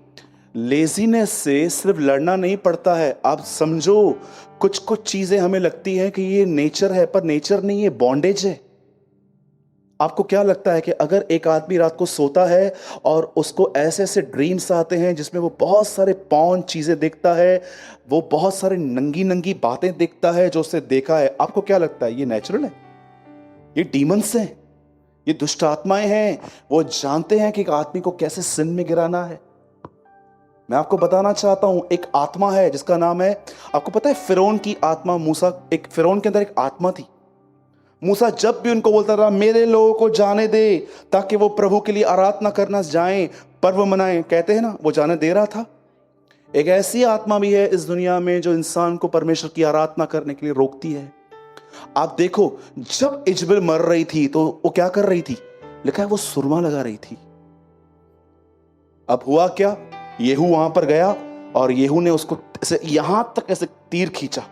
लेजीनेस से सिर्फ लड़ना नहीं पड़ता है। आप समझो कुछ कुछ चीजें हमें लगती है कि ये नेचर है, पर नेचर नहीं है, बॉन्डेज है। आपको क्या लगता है कि अगर एक आदमी रात को सोता है और उसको ऐसे ऐसे ड्रीम्स आते हैं जिसमें वो बहुत सारे पॉर्न चीजें देखता है, वो बहुत सारे नंगी नंगी बातें देखता है जो उसने देखा है, आपको क्या लगता है ये नेचुरल है? ये डीमंस हैं, ये दुष्ट आत्माएं हैं। वो जानते हैं कि एक आदमी को कैसे सिन में गिराना है। मैं आपको बताना चाहता हूं, एक आत्मा है जिसका नाम है, आपको पता है फिरौन की आत्मा, मूसा, एक फिरौन के अंदर एक आत्मा थी। मूसा जब भी उनको बोलता रहा मेरे लोगों को जाने दे ताकि वो प्रभु के लिए आराधना करना जाएं, पर्व मनाएं, कहते हैं ना, वो जाने दे रहा था। एक ऐसी आत्मा भी है इस दुनिया में जो इंसान को परमेश्वर की आराधना करने के लिए रोकती है। आप देखो जब इजबेल मर रही थी तो वो क्या कर रही थी? लिखा है वो सुरमा लगा रही थी। अब हुआ क्या, येहू वहां पर गया और येहू ने उसको ऐसे यहां तक ऐसे तीर खींचा,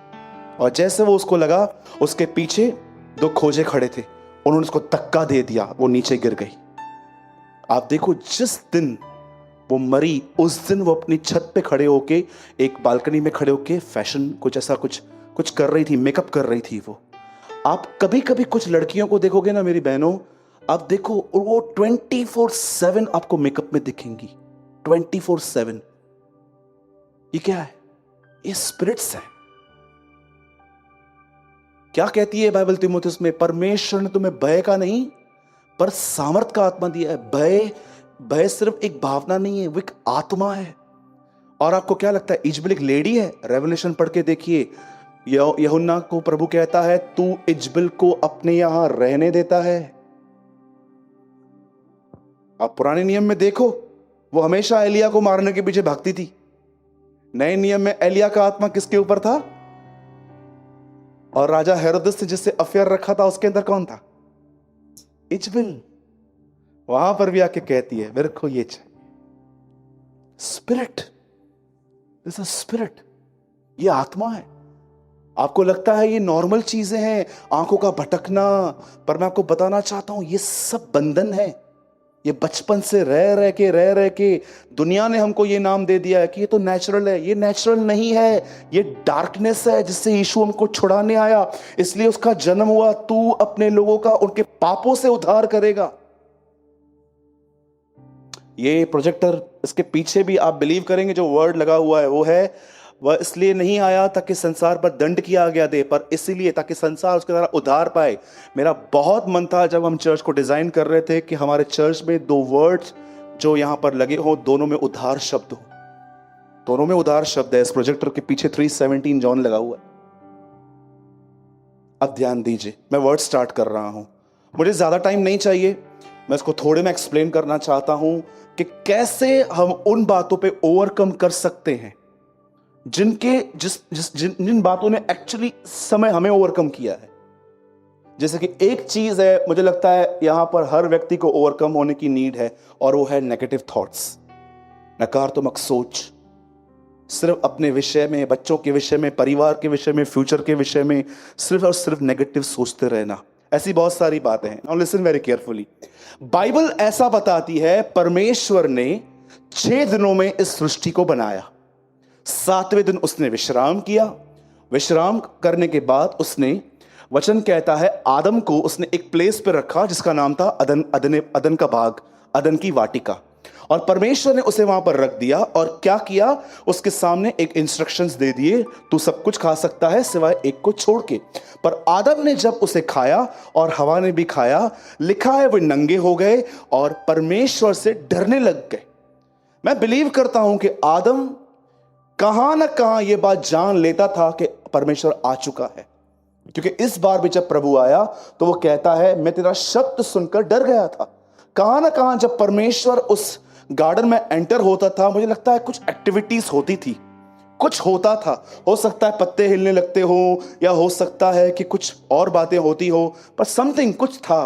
और जैसे वो उसको लगा उसके पीछे 2 खोजे खड़े थे, उन्होंने उसको धक्का दे दिया, वो नीचे गिर गई। आप देखो जिस दिन वो मरी उस दिन वो अपनी छत पे खड़े होके, एक बालकनी में खड़े होके फैशन कुछ ऐसा कुछ कर रही थी, मेकअप कर रही थी वो। आप कभी कभी कुछ लड़कियों को देखोगे ना मेरी बहनों, आप देखो वो 24/7 आपको मेकअप में दिखेंगी, 24/7। ये क्या है? ये स्पिरिट्स है। क्या कहती है बाइबल तीमुथियुस में? परमेश्वर ने तुम्हें भय का नहीं पर सामर्थ का आत्मा दिया है। भय सिर्फ एक भावना नहीं है, वो एक आत्मा है। और आपको क्या लगता है इजबेल एक लेडी है? रेवलेशन पढ़ के देखिए, यूहन्ना को प्रभु कहता है तू इजबेल को अपने यहां रहने देता है। आप पुराने नियम में देखो, वो हमेशा एलिया को मारने के पीछे भागती थी। नए नियम में एलिया का आत्मा किसके ऊपर था? और राजा हेरोदेस ने जिससे अफेयर रखा था उसके अंदर कौन था? इजबेल। वहां पर भी आके कहती है मेरे को ये चाहिए। स्पिरिट, दिस इज स्पिरिट, ये आत्मा है। आपको लगता है ये नॉर्मल चीजें हैं, आंखों का भटकना, पर मैं आपको बताना चाहता हूं ये सब बंधन है। ये बचपन से रह रह के दुनिया ने हमको ये नाम दे दिया है कि ये तो नेचुरल है। ये नेचुरल नहीं है, ये डार्कनेस है जिससे यीशु हमको छुड़ाने आया, इसलिए उसका जन्म हुआ। तू अपने लोगों का उनके पापों से उद्धार करेगा। ये प्रोजेक्टर, इसके पीछे भी आप बिलीव करेंगे जो वर्ड लगा हुआ है वो है, वह इसलिए नहीं आया ताकि संसार पर दंड किया गया दे, पर इसीलिए ताकि संसार उसके द्वारा उद्धार पाए। मेरा बहुत मन था जब हम चर्च को डिजाइन कर रहे थे कि हमारे चर्च में 2 वर्ड्स जो यहां पर लगे हो, दोनों में उद्धार शब्द हो। दोनों में उद्धार शब्द है। इस प्रोजेक्टर के पीछे 3:17 जॉन लगा हुआ है। अब ध्यान दीजिए, मैं वर्ड स्टार्ट कर रहा हूं। मुझे ज्यादा टाइम नहीं चाहिए, मैं इसको थोड़े में एक्सप्लेन करना चाहता हूं कि कैसे हम उन बातों पे ओवरकम कर सकते हैं जिन बातों ने एक्चुअली समय हमें ओवरकम किया है। जैसे कि एक चीज है, मुझे लगता है यहां पर हर व्यक्ति को ओवरकम होने की नीड है, और वो है नेगेटिव थॉट्स, नकारात्मक सोच। सिर्फ अपने विषय में, बच्चों के विषय में, परिवार के विषय में, फ्यूचर के विषय में सिर्फ और सिर्फ नेगेटिव सोचते रहना। ऐसी बहुत सारी बातें हैं। Now listen very carefully. Bible ऐसा बताती है परमेश्वर ने 6 दिनों में इस सृष्टि को बनाया। 7वें दिन उसने विश्राम किया। विश्राम करने के बाद उसने, वचन कहता है, आदम को उसने एक प्लेस पर रखा जिसका नाम था अदन का बाग, अदन की वाटिका। और परमेश्वर ने उसे वहां पर रख दिया और क्या किया, उसके सामने एक इंस्ट्रक्शंस दे दिए, तू सब कुछ खा सकता है सिवाय एक को छोड़ के। पर आदम ने जब उसे खाया और हवा ने भी खाया, लिखा है वे नंगे हो गए और परमेश्वर से डरने लग गए। मैं बिलीव करता हूं कि आदम कहां ना कहां यह बात जान लेता था कि परमेश्वर आ चुका है, क्योंकि इस बार भी जब प्रभु आया तो वो कहता है मैं तेरा शब्द सुनकर डर गया था। कहां ना कहां जब परमेश्वर उस गार्डन में एंटर होता था, मुझे लगता है कुछ एक्टिविटीज होती थी, कुछ होता था। हो सकता है पत्ते हिलने लगते हो, या हो सकता है कि कुछ और बातें होती हो, पर समथिंग कुछ था।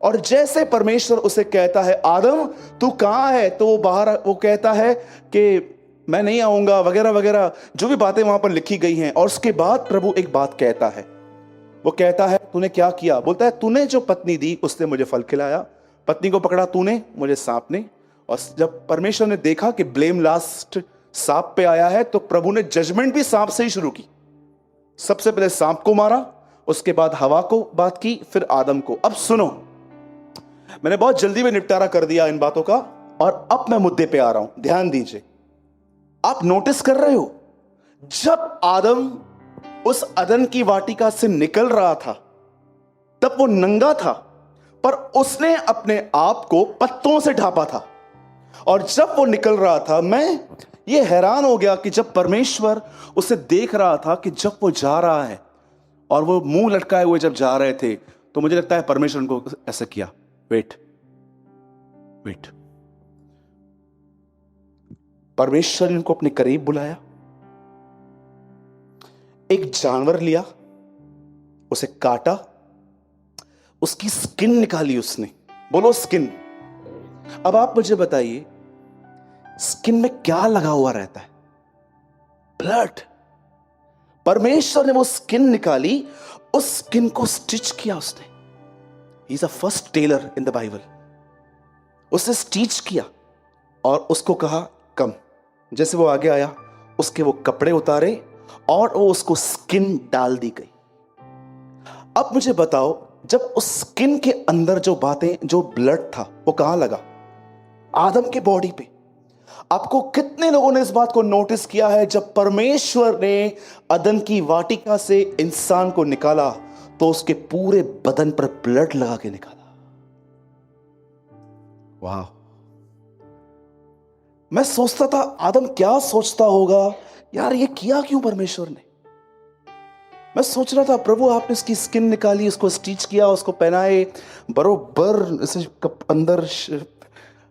और जैसे परमेश्वर उसे कहता है आदम तू कहां है, तो वो बाहर वो कहता है कि मैं नहीं आऊंगा वगैरह वगैरह, जो भी बातें वहां पर लिखी गई हैं। और उसके बाद प्रभु एक बात कहता है, वो कहता है तूने क्या किया? बोलता है तूने जो पत्नी दी उसने मुझे फल खिलाया, पत्नी को पकड़ा तूने, मुझे सांप ने। और जब परमेश्वर ने देखा कि ब्लेम लास्ट सांप पे आया है, तो प्रभु ने जजमेंट भी सांप से ही शुरू की। सबसे पहले सांप को मारा, उसके बाद हवा को बात की, फिर आदम को। अब सुनो, मैंने बहुत जल्दी में निपटारा कर दिया इन बातों का, और अब मैं मुद्दे पे आ रहा हूं, ध्यान दीजिए। आप नोटिस कर रहे हो, जब आदम उस अदन की वाटिका से निकल रहा था तब वो नंगा था, पर उसने अपने आप को पत्तों से ढांपा था। और जब वो निकल रहा था, मैं ये हैरान हो गया कि जब परमेश्वर उसे देख रहा था कि जब वो जा रहा है और वो मुंह लटकाए हुए जब जा रहे थे, तो मुझे लगता है परमेश्वर उनको ऐसा किया, वेट वेट। परमेश्वर ने उनको अपने करीब बुलाया, एक जानवर लिया, उसे काटा, उसकी स्किन निकाली उसने। बोलो स्किन। अब आप मुझे बताइए, स्किन में क्या लगा हुआ रहता है? ब्लड। परमेश्वर ने वो स्किन निकाली, उस स्किन को स्टिच किया उसने। He is the first tailor in the Bible. उसे स्टिच किया और उसको कहा कम। जैसे वो आगे आया, उसके वो कपड़े उतारे और वो उसको स्किन डाल दी गई। अब मुझे बताओ, जब उस स्किन के अंदर जो बातें, जो ब्लड था, वो कहां लगा? आदम के बॉडी पे। आपको कितने लोगों ने इस बात को नोटिस किया है, जब परमेश्वर ने अदन की वाटिका से इंसान को निकाला तो उसके पूरे बदन पर ब्लड लगा के निकाला। वाह। मैं सोचता था आदम क्या सोचता होगा, यार ये किया क्यों परमेश्वर ने? मैं सोच रहा था प्रभु आपने उसकी स्किन निकाली, उसको स्टिच किया, उसको पहनाए, बरोबर इसे अंदर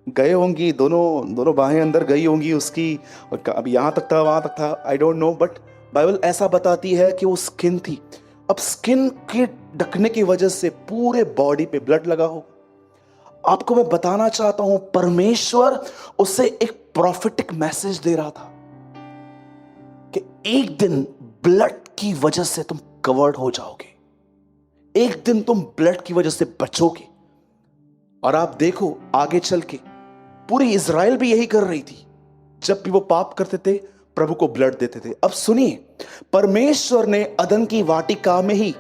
गए होंगी, दोनों बाहें अंदर गई होंगी उसकी, अब यहां तक था वहां तक था, I don't know, but Bible ऐसा बताती है कि वो स्किन थी। अब स्किन के ढकने की वजह से पूरे बॉडी पे ब्लड लगा हो। आपको मैं बताना चाहता हूं, परमेश्वर उसे एक प्रॉफिटिक मैसेज दे रहा था कि एक दिन ब्लड की वजह से तुम कवर्ड हो जाओगे, एक दिन तुम ब्लड की वजह से बचोगे। और आप देखो आगे चल के पूरी इज़राइल भी यही कर रही थी, जब भी वो पाप करते थे प्रभु को ब्लड देते थे। अब सुनिए, परमेश्वर ने अदन की वाटिका में ही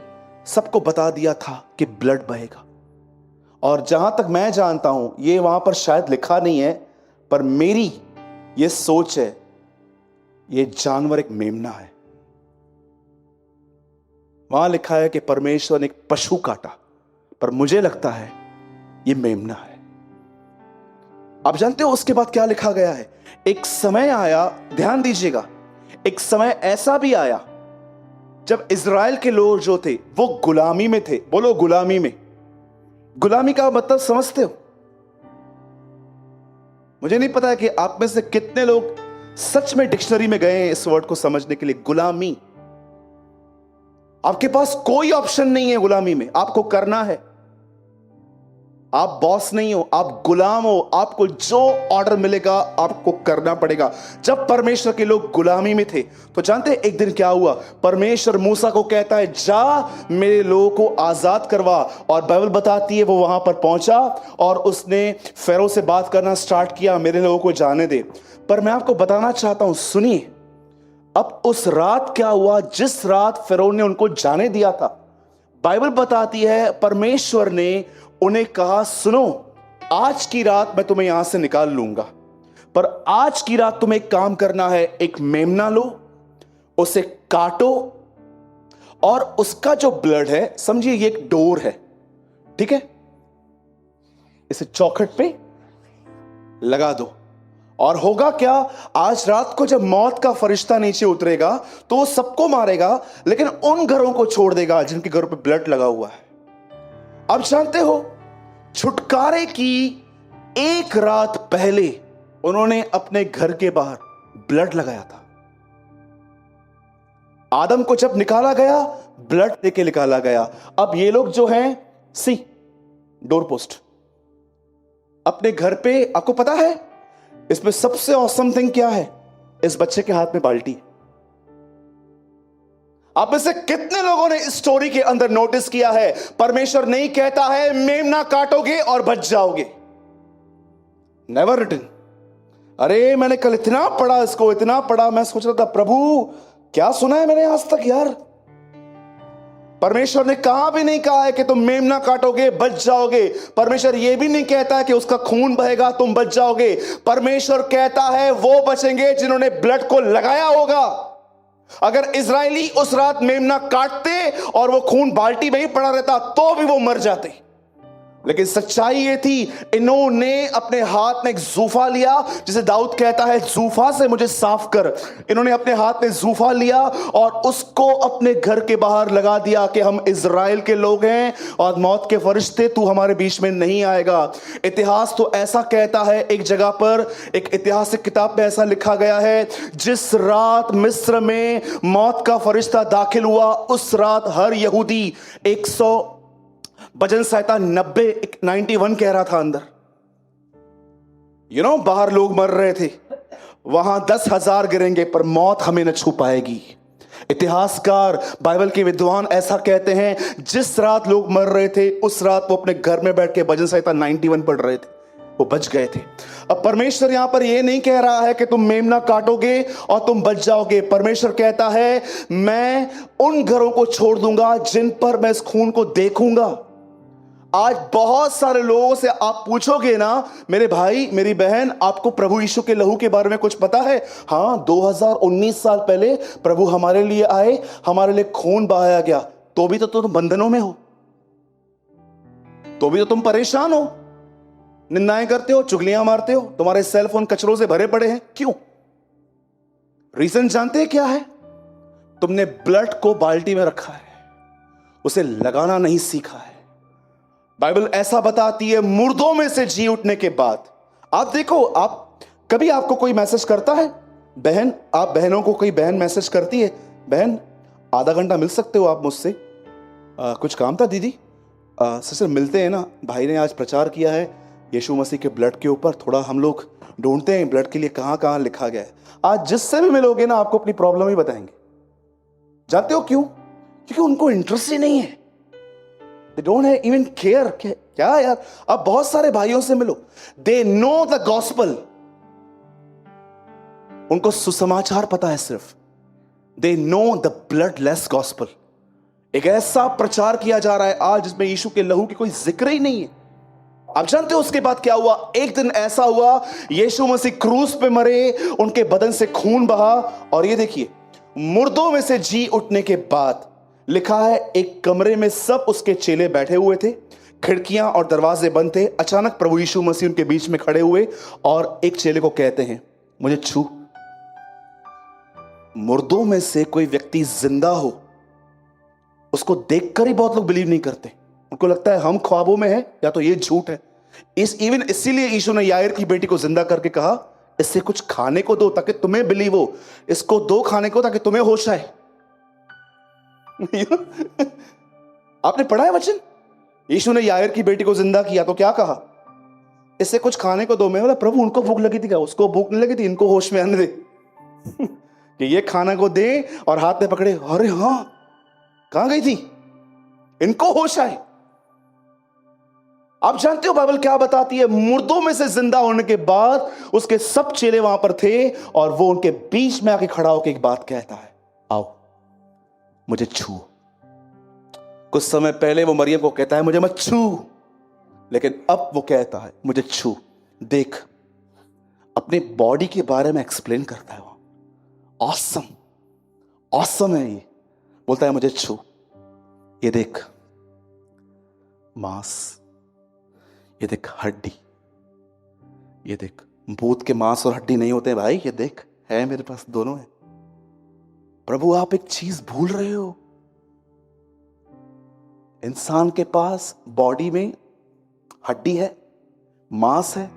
सबको बता दिया था कि ब्लड बहेगा। और जहां तक मैं जानता हूं, ये वहां पर शायद लिखा नहीं है, पर मेरी ये सोच है, ये जानवर एक मेमना है। वहां लिखा है कि परमेश्वर ने एक पशु काटा, पर मुझे लगता है ये मेमना है। आप जानते हो उसके बाद क्या लिखा गया है? एक समय आया, ध्यान दीजिएगा, एक समय ऐसा भी आया जब इज़राइल के लोग जो थे वो गुलामी में थे। बोलो गुलामी में। गुलामी का मतलब समझते हो? मुझे नहीं पता है कि आप में से कितने लोग सच में डिक्शनरी में गए हैं इस वर्ड को समझने के लिए। गुलामी, आपके पास कोई ऑप्शन नहीं है गुलामी में, आपको करना है। आप बॉस नहीं हो, आप गुलाम हो, आपको जो ऑर्डर मिलेगा आपको करना पड़ेगा। जब परमेश्वर के लोग गुलामी में थे तो जानते हैं एक दिन क्या हुआ? परमेश्वर मूसा को कहता है जा मेरे लोगों को आजाद करवा, और बाइबल बताती है वो वहां पर पहुंचा और उसने फेरो से बात करना स्टार्ट किया, मेरे लोगों को जाने दे। पर मैं आपको बताना चाहता हूं, सुनिए, अब उस रात क्या हुआ जिस रात फेरो ने उनको जाने दिया था? बाइबल बताती है परमेश्वर ने उन्हें कहा सुनो, आज की रात मैं तुम्हें यहां से निकाल लूंगा, पर आज की रात तुम्हें एक काम करना है। एक मेमना लो, उसे काटो, और उसका जो ब्लड है, समझिए ये एक डोर है, ठीक है, इसे चौखट पे लगा दो। और होगा क्या, आज रात को जब मौत का फरिश्ता नीचे उतरेगा तो वो सबको मारेगा, लेकिन उन घरों को छोड़ देगा जिनके घरों पे ब्लड लगा हुआ है। अब जानते हो, छुटकारे की एक रात पहले उन्होंने अपने घर के बाहर ब्लड लगाया था। आदम को जब निकाला गया, ब्लड देके निकाला गया। अब ये लोग जो हैं, सी डोर पोस्ट अपने घर पे, आपको पता है इसमें सबसे औसम थिंग क्या है? इस बच्चे के हाथ में बाल्टी है। आप में से कितने लोगों ने इस स्टोरी के अंदर नोटिस किया है, परमेश्वर नहीं कहता है मेमना काटोगे और बच जाओगे। Never written. अरे मैंने कल इतना पढ़ा, इसको इतना पढ़ा, मैं सोच रहा था प्रभु क्या सुना है मैंने आज तक यार। परमेश्वर ने कहा भी नहीं कहा है कि तुम मेमना काटोगे बच जाओगे। परमेश्वर यह भी नहीं कहता है कि उसका खून बहेगा तुम बच जाओगे। परमेश्वर कहता है वो बचेंगे जिन्होंने ब्लड को लगाया होगा। अगर इजरायली उस रात मेमना काटते और वो खून बाल्टी में ही पड़ा रहता तो भी वो मर जाते। लेकिन सच्चाई ये थी, इन्होंने अपने हाथ में एक जूफा लिया, जिसे दाऊद कहता है जूफा से मुझे साफ कर। इन्होंने अपने हाथ में जूफा लिया और उसको अपने घर के बाहर लगा दिया कि हम इजराइल के लोग हैं और मौत के फरिश्ते तू हमारे बीच में नहीं आएगा। इतिहास तो ऐसा कहता है, एक जगह पर एक ऐतिहासिक किताब में ऐसा लिखा गया है, जिस रात मिस्र में मौत का फरिश्ता दाखिल हुआ उस रात हर यहूदी 100 भजन संहिता 91 कह रहा था अंदर, बाहर लोग मर रहे थे, वहां 10,000 गिरेंगे पर मौत हमें न छू पाएगी। इतिहासकार, बाइबल के विद्वान ऐसा कहते हैं, जिस रात लोग मर रहे थे उस रात वो अपने घर में बैठ के भजन संहिता 91 पढ़ रहे थे, वो बच गए थे। अब परमेश्वर यहां पर यह नहीं कह रहा है कि तुम मेमना काटोगे और तुम बच जाओगे। परमेश्वर कहता है मैं उन घरों को छोड़ दूंगा जिन पर मैं इस खून को देखूंगा। आज बहुत सारे लोगों से आप पूछोगे ना, मेरे भाई मेरी बहन, आपको प्रभु यीशु के लहू के बारे में कुछ पता है? हाँ, 2019 साल पहले प्रभु हमारे लिए आए, हमारे लिए खून बहाया गया। तो भी तो तुम बंधनों में हो, तो भी तो तुम परेशान हो, निंदाएं करते हो, चुगलियां मारते हो, तुम्हारे सेल फोन कचरों से भरे पड़े हैं। क्यों? रीजन जानते हैं क्या है? तुमने ब्लड को बाल्टी में रखा है, उसे लगाना नहीं सीखा है। बाइबल ऐसा बताती है, मुर्दों में से जी उठने के बाद। आप देखो, आप कभी आपको कोई मैसेज करता है, बहन, आप बहनों को कोई बहन मैसेज करती है, बहन आधा घंटा मिल सकते हो आप मुझसे, कुछ काम था दीदी, सर मिलते हैं ना, भाई ने आज प्रचार किया है यीशु मसीह के ब्लड के ऊपर, थोड़ा हम लोग ढूंढते हैं ब्लड के लिए कहां कहां लिखा गया है। आज जिससे भी मिलोगे ना आपको अपनी प्रॉब्लम ही बताएंगे। जानते हो क्यों? क्योंकि उनको इंटरेस्ट ही नहीं है। They don't even care। क्या यार, अब बहुत सारे भाइयों से मिलो, they know the gospel, उनको सुसमाचार पता है सिर्फ, they know the bloodless gospel। एक ऐसा प्रचार किया जा रहा है आज जिसमें यीशु के लहू की कोई जिक्र ही नहीं है। आप जानते हो उसके बाद क्या हुआ? एक दिन ऐसा हुआ, यीशु मसीह क्रूस पे मरे, उनके बदन से खून बहा, और ये देखिए, मुर्दों में से जी उठने के बाद लिखा है एक कमरे में सब उसके चेले बैठे हुए थे, खिड़कियां और दरवाजे बंद थे। अचानक प्रभु यीशु मसीह उनके बीच में खड़े हुए और एक चेले को कहते हैं, मुझे छू। मुर्दों में से कोई व्यक्ति जिंदा हो, उसको देखकर ही बहुत लोग बिलीव नहीं करते। उनको लगता है हम ख्वाबों में हैं या तो ये झूठ है। इसीलिए यीशु ने याईर की बेटी को जिंदा करके कहा, इससे कुछ खाने को दो ताकि तुम्हें बिलीव हो, इसको दो खाने को ताकि तुम्हें होश आए। आपने पढ़ा है वचन? यीशु ने याईर की बेटी को जिंदा किया तो क्या कहा? इससे कुछ खाने को दो। मैं बोला प्रभु उनको भूख लगी थी क्या? उसको भूख नहीं लगी थी, इनको होश में आने दे कि ये खाना को दे, और हाथ में पकड़े, अरे हां कहां गई थी, इनको होश आए। आप जानते हो बाइबल क्या बताती है? मुर्दों में से जिंदा होने के बाद उसके सब चेले वहां पर थे और वो उनके बीच में आके खड़ा होकर एक बात कहता है, आओ मुझे छू। कुछ समय पहले वो मरियम को कहता है मुझे मत छू, लेकिन अब वो कहता है मुझे छू, देख, अपने बॉडी के बारे में एक्सप्लेन करता है वो। ऑसम, ऑसम है ये। बोलता है मुझे छू, ये देख मांस, ये देख हड्डी, ये देख। भूत के मांस और हड्डी नहीं होते भाई, ये देख है मेरे पास, दोनों है। प्रभु आप एक चीज भूल रहे हो, इंसान के पास बॉडी में हड्डी है, मांस है,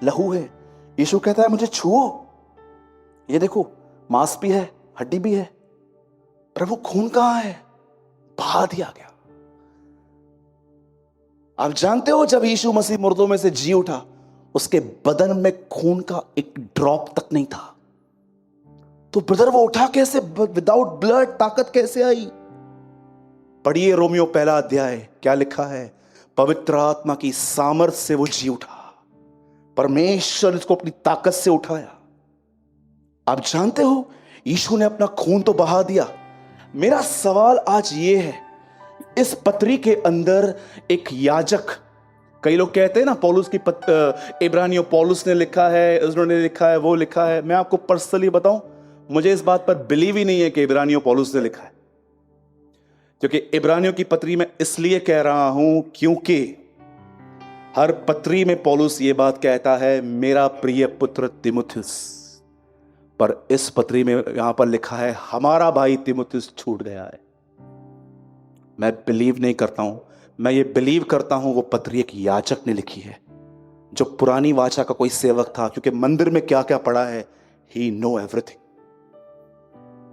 लहू है। यीशु कहता है मुझे छुओ, ये देखो मांस भी है, हड्डी भी है। प्रभु खून कहां है? बहा दिया गया। आप जानते हो जब यीशु मसीह मुर्दों में से जी उठा, उसके बदन में खून का एक ड्रॉप तक नहीं था। तो ब्रदर वो उठा कैसे? विदाउट ब्लड ताकत कैसे आई? पढ़िए रोमियो पहला अध्याय, क्या लिखा है? पवित्र आत्मा की सामर्थ से वो जी उठा, परमेश्वर इसको अपनी ताकत से उठाया। आप जानते हो यीशु ने अपना खून तो बहा दिया। मेरा सवाल आज ये है, इस पत्री के अंदर एक याजक, कई लोग कहते हैं ना पौलुस की इब्रानियों पौलुस ने लिखा है, उन्होंने लिखा है, वो लिखा है। मैं आपको पर्सनली बताऊं, मुझे इस बात पर बिलीव ही नहीं है कि इब्रानियों पौलुस ने लिखा है। क्योंकि इब्रानियों की पत्री में इसलिए कह रहा हूं क्योंकि हर पत्री में पौलुस ये बात कहता है, मेरा प्रिय पुत्र तिमुथियुस। पर इस पत्री में यहां पर लिखा है, हमारा भाई तिमुथियुस छूट गया है। मैं बिलीव नहीं करता हूं, मैं ये बिलीव करता हूं वो पत्री एक याजक ने लिखी है, जो पुरानी वाचा का कोई सेवक था। क्योंकि मंदिर में क्या क्या पड़ा है, ही नो एवरीथिंग।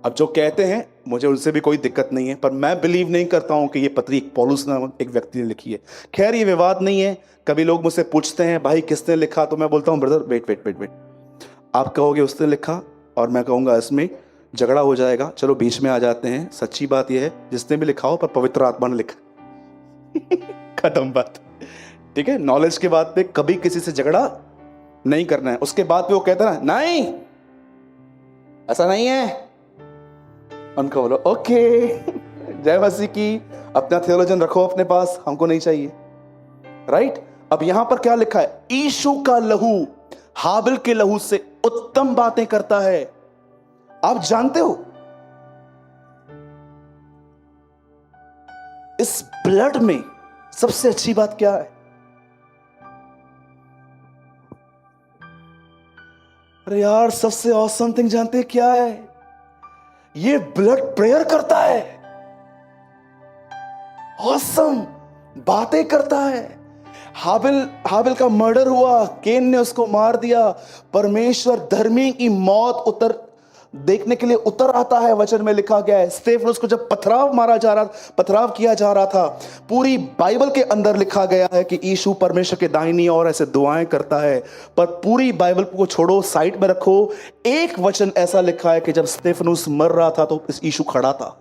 अब जो कहते हैं, मुझे उनसे भी कोई दिक्कत नहीं है, पर मैं बिलीव नहीं करता हूं कि ये पत्री एक पौलुस नामक एक व्यक्ति ने लिखी है। खैर ये विवाद नहीं है। कभी लोग मुझसे पूछते हैं भाई किसने लिखा, तो मैं बोलता हूं brother wait wait wait wait, आप कहोगे उसने लिखा और मैं कहूंगा इसमें झगड़ा हो जाएगा, चलो बीच में आ जाते हैं। सच्ची बात यह है जिसने भी लिखा हो, पर पवित्र आत्मा ने लिखा। खत्म बात, ठीक है। नॉलेज के बात पे कभी किसी से झगड़ा नहीं करना है। उसके बाद पे वो कहता है नहीं ऐसा नहीं है, उनको बोलो ओके जय मसीह की, अपना थियोलॉजन रखो अपने पास, हमको नहीं चाहिए, राइट। अब यहां पर क्या लिखा है? यीशु का लहू हाबिल के लहू से उत्तम बातें करता है। आप जानते हो इस ब्लड में सबसे अच्छी बात क्या है? अरे यार सबसे ऑसम थिंग जानते हैं क्या है? ये ब्लड प्रेयर करता है, ऑसम बातें करता है। हाबिल का मर्डर हुआ, केन ने उसको मार दिया, परमेश्वर धर्मी की मौत देखने के लिए उतर आता है। वचन में लिखा गया है स्तेफनोस को जब पथराव किया जा रहा था, पूरी बाइबल के अंदर लिखा गया है कि यीशु परमेश्वर के दाहिनी ओर ऐसे दुआएं करता है। पर पूरी बाइबल को छोड़ो, साइड में रखो, एक वचन ऐसा लिखा है कि जब स्तेफनोस मर रहा था तो यीशु खड़ा था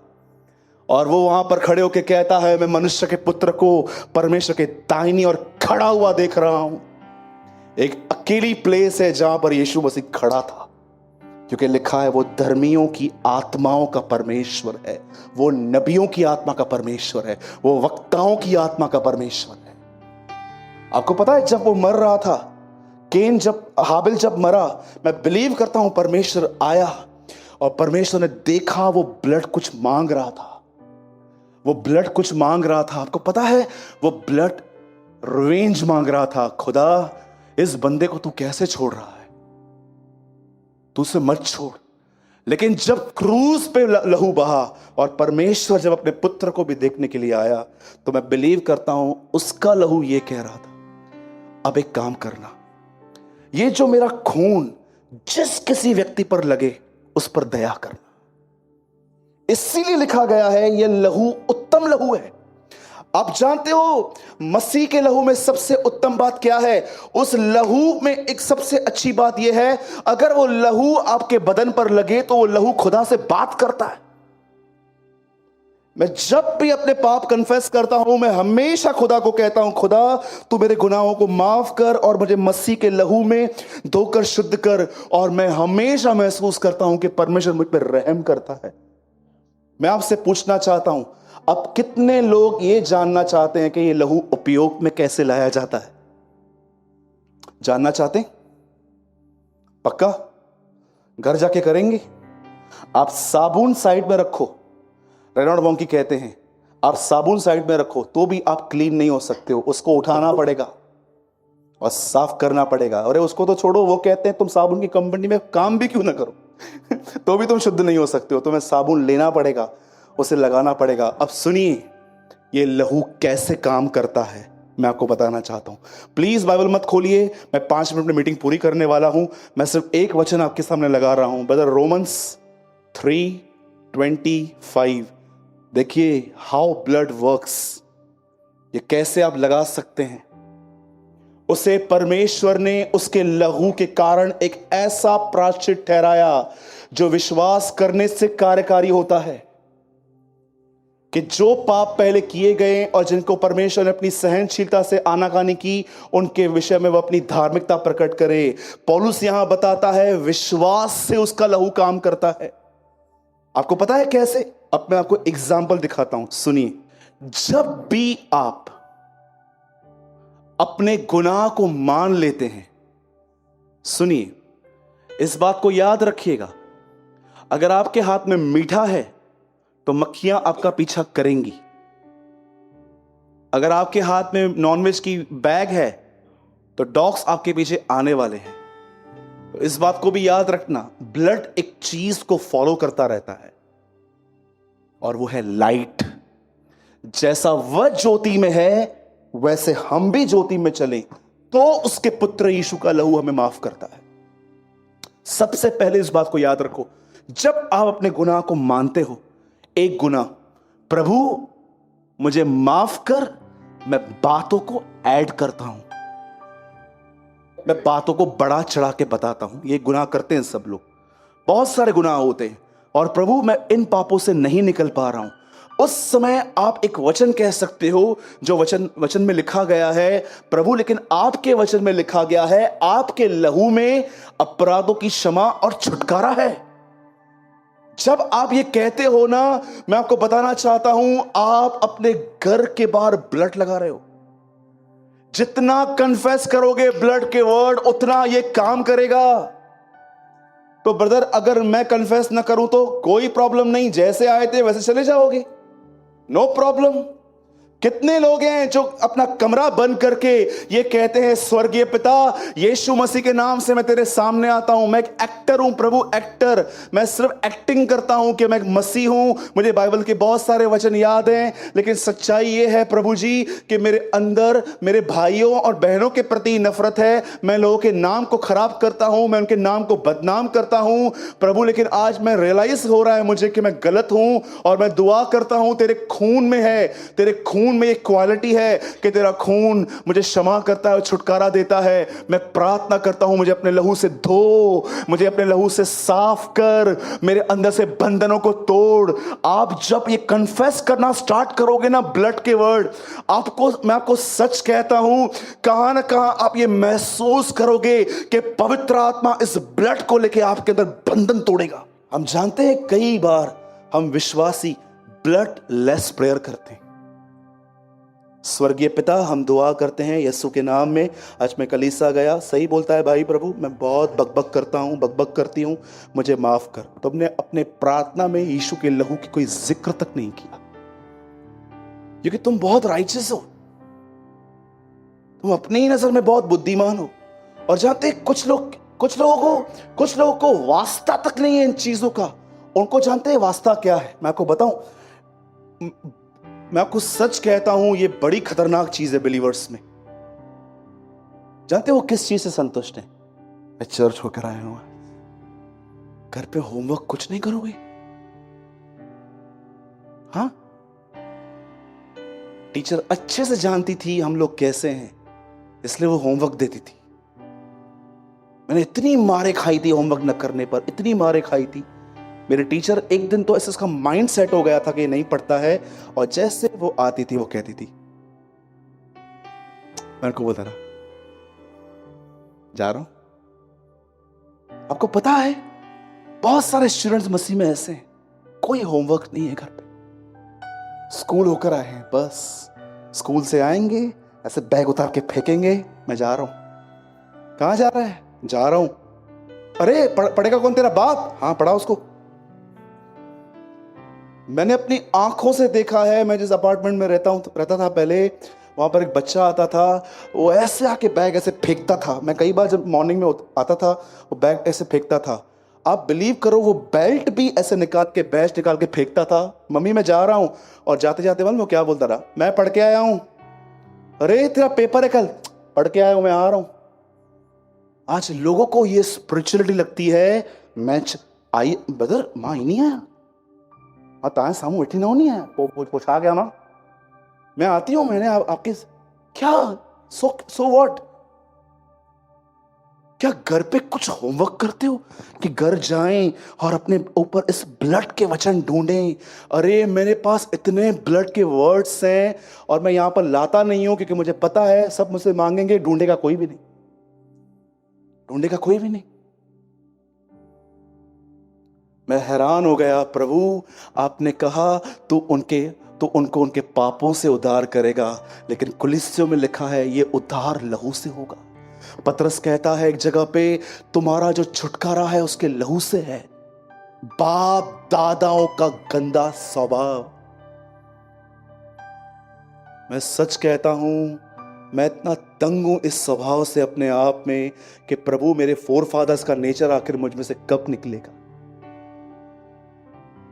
और वो वहां पर खड़े होकर कहता है, मैं मनुष्य के पुत्र को परमेश्वर के दाहिनी ओर खड़ा हुआ देख रहा हूं। एक अकेली प्लेस है जहां पर यीशु मसीह खड़ा था, क्योंकि लिखा है वो धर्मियों की आत्माओं का परमेश्वर है, वो नबियों की आत्मा का परमेश्वर है, वो वक्ताओं की आत्मा का परमेश्वर है। आपको पता है जब वो मर रहा था, हाबिल जब मरा, मैं बिलीव करता हूं परमेश्वर आया और परमेश्वर ने देखा वो ब्लड कुछ मांग रहा था, वो ब्लड कुछ मांग रहा था। आपको पता है वो ब्लड रिवेंज मांग रहा था। खुदा इस बंदे को तू कैसे छोड़ रहा है, तू उसे मत छोड़। लेकिन जब क्रूज पे लहू बहा और परमेश्वर जब अपने पुत्र को भी देखने के लिए आया, तो मैं बिलीव करता हूं उसका लहू ये कह रहा था, अब एक काम करना, ये जो मेरा खून जिस किसी व्यक्ति पर लगे उस पर दया करना। इसीलिए लिखा गया है ये लहू उत्तम लहू है। आप जानते हो मसीह के लहू में सबसे उत्तम बात क्या है? उस लहू में एक सबसे अच्छी बात यह है, अगर वो लहू आपके बदन पर लगे तो वो लहू खुदा से बात करता है। मैं जब भी अपने पाप कन्फेस करता हूं, मैं हमेशा खुदा को कहता हूं, खुदा तू मेरे गुनाहों को माफ कर और मुझे मसीह के लहू में धोकर शुद्ध कर। और मैं हमेशा महसूस करता हूं कि परमेश्वर मुझ पर रहम करता है। मैं आपसे पूछना चाहता हूं, अब कितने लोग ये जानना चाहते हैं कि ये लहू उपयोग में कैसे लाया जाता है? जानना चाहते हैं? पक्का घर जाके करेंगे? आप साबुन साइड में रखो, रेनॉल्ड वॉन्की कहते हैं आप साबुन साइड में रखो तो भी आप क्लीन नहीं हो सकते हो, उसको उठाना पड़ेगा और साफ करना पड़ेगा। अरे उसको तो छोड़ो, वो कहते हैं तुम साबुन की कंपनी में काम भी क्यों ना करो तो भी तुम शुद्ध नहीं हो सकते हो, तुम्हें साबुन लेना पड़ेगा, उसे लगाना पड़ेगा। अब सुनिए ये लहू कैसे काम करता है, मैं आपको बताना चाहता हूं। प्लीज बाइबल मत खोलिए, मैं 5 मिनट में मीटिंग पूरी करने वाला हूं। मैं सिर्फ एक वचन आपके सामने लगा रहा हूं, ब्रदर, रोमन्स 3:25। देखिए हाउ ब्लड वर्क्स, ये कैसे आप लगा सकते हैं। उसे परमेश्वर ने उसके लहू के कारण एक ऐसा प्रायश्चित ठहराया जो विश्वास करने से कार्यकारी होता है, कि जो पाप पहले किए गए और जिनको परमेश्वर ने अपनी सहनशीलता से आनाकानी की, उनके विषय में वह अपनी धार्मिकता प्रकट करे। पौलुस यहां बताता है विश्वास से उसका लहू काम करता है। आपको पता है कैसे? अब मैं आपको एग्जाम्पल दिखाता हूं, सुनिए। जब भी आप अपने गुनाह को मान लेते हैं, सुनिए इस बात को याद रखिएगा, अगर आपके हाथ में मीठा है तो मक्खियां आपका पीछा करेंगी। अगर आपके हाथ में नॉनवेज की बैग है तो डॉग्स आपके पीछे आने वाले हैं। तो इस बात को भी याद रखना, ब्लड एक चीज को फॉलो करता रहता है और वो है लाइट। जैसा वह ज्योति में है वैसे हम भी ज्योति में चले तो उसके पुत्र यीशु का लहू हमें माफ करता है। सबसे पहले इस बात को याद रखो, जब आप अपने गुनाह को मानते हो, एक गुनाह, प्रभु मुझे माफ कर, मैं बातों को ऐड करता हूं, मैं बातों को बढ़ा चढ़ा के बताता हूं। ये गुनाह करते हैं सब लोग, बहुत सारे गुनाह होते हैं, और प्रभु मैं इन पापों से नहीं निकल पा रहा हूं। उस समय आप एक वचन कह सकते हो जो वचन में लिखा गया है, प्रभु लेकिन आपके वचन में लिखा गया है आपके लहू में अपराधों की क्षमा और छुटकारा है। जब आप ये कहते हो ना, मैं आपको बताना चाहता हूं, आप अपने घर के बाहर ब्लड लगा रहे हो। जितना कन्फेस करोगे ब्लड के वर्ड, उतना ये काम करेगा। तो ब्रदर अगर मैं कन्फेस ना करूं तो कोई प्रॉब्लम नहीं, जैसे आए थे वैसे चले जाओगे, नो प्रॉब्लम। कितने लोग हैं जो अपना कमरा बंद करके ये कहते हैं, स्वर्गीय पिता यीशु मसीह के नाम से मैं तेरे सामने आता हूं, मैं एक एक्टर हूं प्रभु, एक्टर, मैं सिर्फ एक्टिंग करता हूं कि मैं एक मसीह हूं, मुझे बाइबल के बहुत सारे वचन याद हैं, लेकिन सच्चाई ये है प्रभु जी कि मेरे अंदर मेरे भाइयों और बहनों के प्रति नफरत है, मैं लोगों के नाम को खराब करता हूं, मैं उनके नाम को बदनाम करता हूं प्रभु। लेकिन आज मैं रियलाइज हो रहा है मुझे कि मैं गलत हूं, और मैं दुआ करता हूं, तेरे खून में है, तेरे खून में एक क्वालिटी है कि तेरा खून मुझे क्षमा करता है, छुटकारा देता है। मैं प्रार्थना करता हूं मुझे अपने लहू से धो, मुझे अपने लहू से साफ कर, मेरे अंदर से बंधनों को तोड़। आप जब ये कन्फेस करना स्टार्ट करोगे ना ब्लड के वर्ड, मैं आपको सच कहता हूं, कहां ना कहां आप ये महसूस करोगे कि पवित्र आत्मा इस ब्लड को लेके आपके अंदर बंधन तोड़ेगा। हम जानते हैं कई बार हम विश्वासी ब्लड लेस प्रेयर करते हैं। स्वर्गीय पिता हम दुआ करते हैं यीशु के नाम में। आज मैं कलीसिया गया, सही बोलता है भाई प्रभु, मैं बहुत बकबक करता हूँ, बकबक करती हूँ, मुझे माफ कर। तुमने अपने प्रार्थना में यीशु के लहू की कोई जिक्र तक नहीं किया, क्योंकि तुम बहुत राइचियस हो, तुम अपनी ही नजर में बहुत बुद्धिमान हो। और जानते कुछ लोगों को वास्ता तक नहीं है इन चीजों का। उनको जानते हैं वास्ता क्या है? मैं आपको बताऊं, मैं आपको सच कहता हूं, ये बड़ी खतरनाक चीज है बिलीवर्स में। जानते हो किस चीज से संतुष्ट है? मैं चर्च होकर आया हूं, घर पे होमवर्क कुछ नहीं करोगे? हाँ, टीचर अच्छे से जानती थी हम लोग कैसे हैं, इसलिए वो होमवर्क देती थी। मैंने इतनी मारे खाई थी होमवर्क न करने पर, इतनी मारे खाई थी। मेरे टीचर एक दिन तो ऐसे उसका माइंड सेट हो गया था कि नहीं पढ़ता है, और जैसे वो आती थी वो कहती थी, मैं उनको बोलता रहा जा रहा हूं। आपको पता है बहुत सारे स्टूडेंट्स मसीह में ऐसे हैं, कोई होमवर्क नहीं है घर पे। स्कूल होकर आए हैं, बस स्कूल से आएंगे, ऐसे बैग उतार के फेंकेंगे, मैं जा रहा हूं। कहां जा रहा है? जा रहा हूं। अरे पढ़ेगा कौन? तेरा बाप। हाँ, पढ़ा उसको। मैंने अपनी आंखों से देखा है, मैं जिस अपार्टमेंट में रहता था पहले, वहां पर एक बच्चा आता था, वो ऐसे आके बैग ऐसे फेंकता था। मैं कई बार जब मॉर्निंग में आता था, वो बैग ऐसे फेंकता था। आप बिलीव करो, वो बेल्ट भी ऐसे बैच निकाल के फेंकता था। मम्मी मैं जा रहा हूं, और जाते जाते मालूम वो क्या बोलता रहा? मैं पढ़ के आया हूं। अरे तेरा पेपर है कल। पढ़ के आया हूं, मैं आ रहा हूं। आज लोगों को ये स्पिरिचुअलिटी लगती है। मैच आई बदर मां ही नहीं आया, ताए सामू बैठी ना नहीं है, पूछा गया मां, मैं आती हूं, मैंने आपके क्या सो व्हाट? क्या घर पे कुछ होमवर्क करते हो कि घर जाएं और अपने ऊपर इस ब्लड के वचन ढूंढें? अरे मेरे पास इतने ब्लड के वर्ड्स हैं, और मैं यहां पर लाता नहीं हूं क्योंकि मुझे पता है सब मुझसे मांगेंगे, ढूंढेगा कोई भी नहीं, ढूंढेगा कोई भी नहीं। मैं हैरान हो गया, प्रभु आपने कहा तो उनको उनके पापों से उद्धार करेगा, लेकिन कुलिस्सियों में लिखा है ये उद्धार लहू से होगा। पतरस कहता है एक जगह पे, तुम्हारा जो छुटकारा है उसके लहू से है, बाप दादाओं का गंदा स्वभाव। मैं सच कहता हूं, मैं इतना तंग हूं इस स्वभाव से अपने आप में कि प्रभु मेरे फोरफादर्स का नेचर आखिर मुझ में से कब निकलेगा।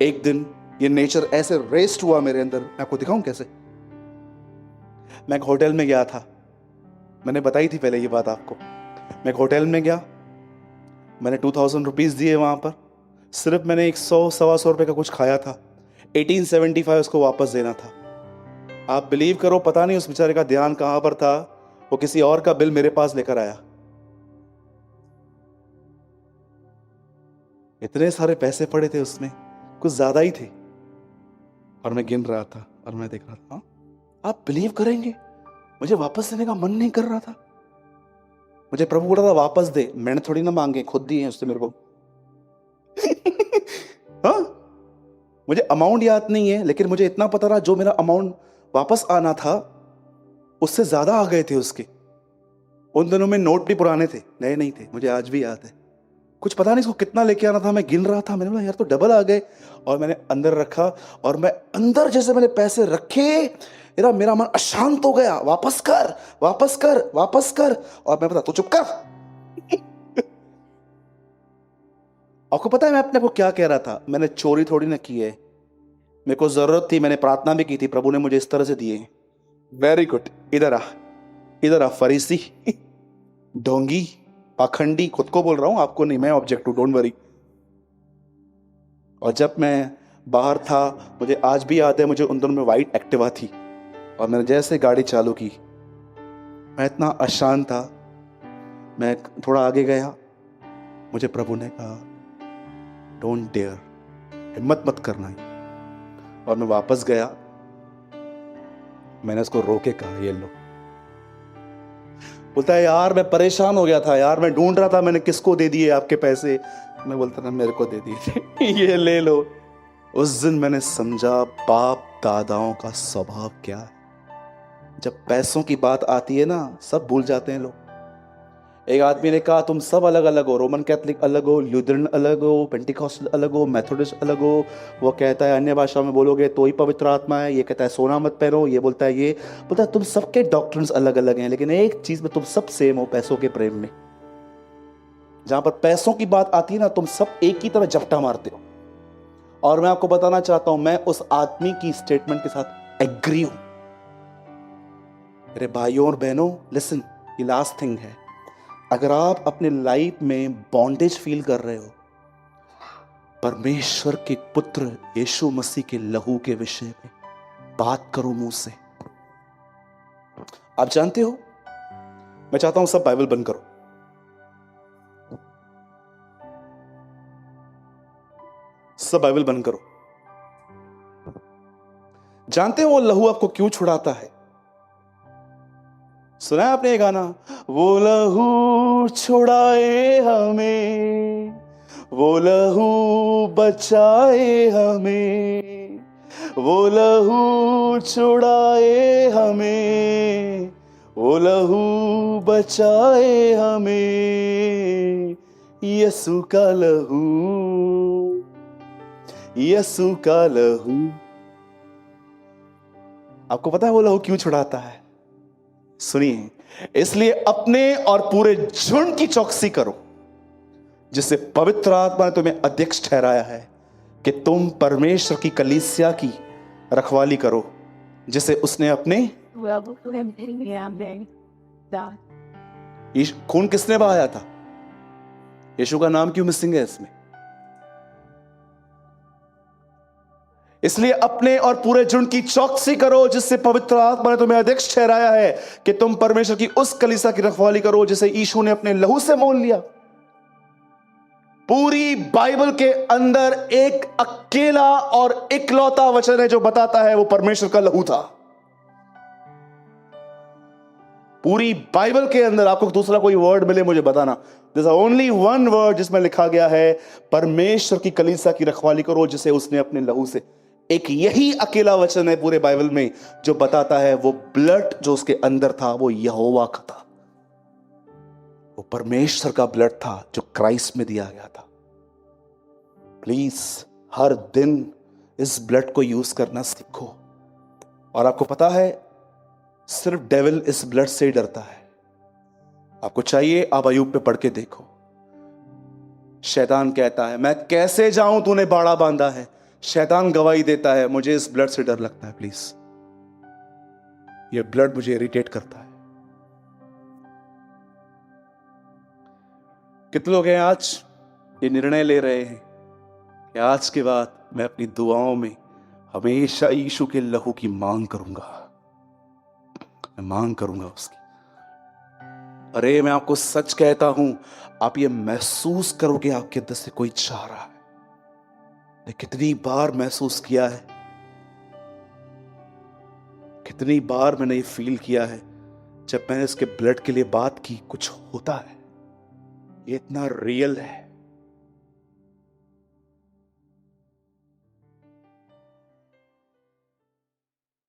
एक दिन ये नेचर ऐसे रेस्ट हुआ मेरे अंदर, मैं आपको दिखाऊं कैसे। मैं एक होटल में गया था, मैंने बताई थी पहले ये बात आपको। मैं एक होटल में गया, मैंने 2000 रुपीज दिए वहां पर। सिर्फ मैंने 100-125 रुपए का कुछ खाया था। 1875 उसको वापस देना था। आप बिलीव करो, पता नहीं उस बेचारे का ध्यान कहां पर था, वो किसी और का बिल मेरे पास लेकर आया। इतने सारे पैसे पड़े थे उसमें, कुछ ज्यादा ही थे, और मैं गिन रहा था और मैं देख रहा था। आप बिलीव करेंगे, मुझे वापस देने का मन नहीं कर रहा था। मुझे प्रभु बोल रहा था वापस दे, मैंने थोड़ी ना मांगे, खुद दिए हैं उसने मेरे को। हाँ, मुझे अमाउंट याद नहीं है, लेकिन मुझे इतना पता रहा जो मेरा अमाउंट वापस आना था उससे ज्यादा आ गए थे उसके। उन दिनों में नोट भी पुराने थे, नए नहीं थे, मुझे आज भी याद है। कुछ पता नहीं इसको कितना लेके आना था, मैं गिन रहा था, मैंने बोला यार तो डबल आ गए, और मैंने अंदर रखा, और मैं अंदर जैसे मैंने पैसे रखे, मेरा मन अशांत हो गया। वापस कर, वापस कर, वापस कर। और मैं बता, तू चुप कर। आपको पता है मैं अपने को क्या कह रहा था? मैंने चोरी थोड़ी ना की है, मेरे को जरूरत थी, मैंने प्रार्थना भी की थी, प्रभु ने मुझे इस तरह से दिए। वेरी गुड, इधर आ, इधर आ फरीसी, ढोंगी, पाखंडी। खुद को बोल रहा हूं, आपको नहीं, मैं ऑब्जेक्टिव, डोंट वरी। और जब मैं बाहर था, मुझे आज भी याद है, मुझे उन दिनों में वाइट एक्टिवा थी, और मैंने जैसे गाड़ी चालू की, मैं इतना अशांत था। मैं थोड़ा आगे गया, मुझे प्रभु ने कहा डोंट डेयर, हिम्मत मत करना। और मैं वापस गया, मैंने उसको रोके कहा ये लो। बोलता है यार मैं परेशान हो गया था यार, मैं ढूंढ रहा था मैंने किसको दे दिए आपके पैसे। मैं बोलता था मेरे को दे दिए थे। ये ले लो। उस दिन मैंने समझा बाप दादाओं का स्वभाव क्या है। जब पैसों की बात आती है ना, सब भूल जाते हैं लोग। एक आदमी ने कहा तुम सब अलग अलग हो, रोमन कैथोलिक अलग हो, ल्यूथरन अलग हो, पेंटिकॉस्टल अलग हो, मेथोडिस्ट अलग हो। वो कहता है अन्य भाषा में बोलोगे तो ही पवित्र आत्मा है, ये कहता है सोना मत पहनो, ये बोलता है ये बोलता है। तुम सबके डॉक्ट्रिन्स अलग अलग हैं, लेकिन एक चीज में तुम सब सेम हो, पैसों के प्रेम में। जहां पर पैसों की बात आती है ना, तुम सब एक ही तरह झपटा मारते हो। और मैं आपको बताना चाहता हूं, मैं उस आदमी की स्टेटमेंट के साथ एग्री हूं। मेरे भाइयों और बहनों, लिसन, ये लास्ट थिंग है। अगर आप अपने लाइफ में बॉन्डेज फील कर रहे हो, परमेश्वर के पुत्र यीशु मसीह के लहू के विषय में बात करो मुंह से। आप जानते हो, मैं चाहता हूं सब बाइबल बंद करो। सब बाइबल बंद करो। जानते हो वो लहू आपको क्यों छुड़ाता है? सुना है आपने ये गाना, वो लहू छुड़ाए हमें, वो लहू बचाए हमें, वो लहू छुड़ाए हमें, वो लहू बचाए हमें, यीशु का लहू, यीशु का लहू। आपको पता है वो लहू क्यों छुड़ाता है? सुनिए, इसलिए अपने और पूरे झुंड की चौकसी करो, जिससे पवित्र आत्मा ने तुम्हें अध्यक्ष ठहराया है कि तुम परमेश्वर की कलीसिया की रखवाली करो, जिसे उसने अपने खून किसने बहाया था? यीशु का नाम क्यों मिसिंग है इसमें? इसलिए अपने और पूरे झुंड की चौकसी करो, जिससे पवित्र आत्मा ने तुम्हें अध्यक्ष ठहराया है कि तुम परमेश्वर की उस कलीसिया की रखवाली करो जिसे यीशु ने अपने लहू से मोल लिया। पूरी बाइबल के अंदर एक अकेला और इकलौता वचन है जो बताता है वो परमेश्वर का लहू था। पूरी बाइबल के अंदर आपको दूसरा कोई वर्ड मिले मुझे बताना। There's only one word जिसमें लिखा गया है परमेश्वर की कलीसिया की रखवाली करो जिसे उसने अपने लहू से। एक यही अकेला वचन है पूरे बाइबल में जो बताता है वो ब्लड जो उसके अंदर था वो यहोवा का था, वो परमेश्वर का ब्लड था जो क्राइस्ट में दिया गया था। प्लीज हर दिन इस ब्लड को यूज करना सीखो। और आपको पता है सिर्फ डेविल इस ब्लड से ही डरता है। आपको चाहिए आप अय्यूब पे पढ़ के देखो। शैतान कहता है मैं कैसे जाऊं, तूने बाड़ा बांधा है। शैतान गवाही देता है मुझे इस ब्लड से डर लगता है, प्लीज ये ब्लड मुझे इरिटेट करता है। कितने लोग हैं आज ये निर्णय ले रहे हैं कि आज के बाद मैं अपनी दुआओं में हमेशा यीशु के लहू की मांग करूंगा, मैं मांग करूंगा उसकी। अरे मैं आपको सच कहता हूं, आप ये महसूस करोगे आपके अंदर से कोई चाह रहा है। ने कितनी बार महसूस किया है, कितनी बार मैंने ये फील किया है जब मैंने इसके ब्लड के लिए बात की कुछ होता है। ये इतना रियल है।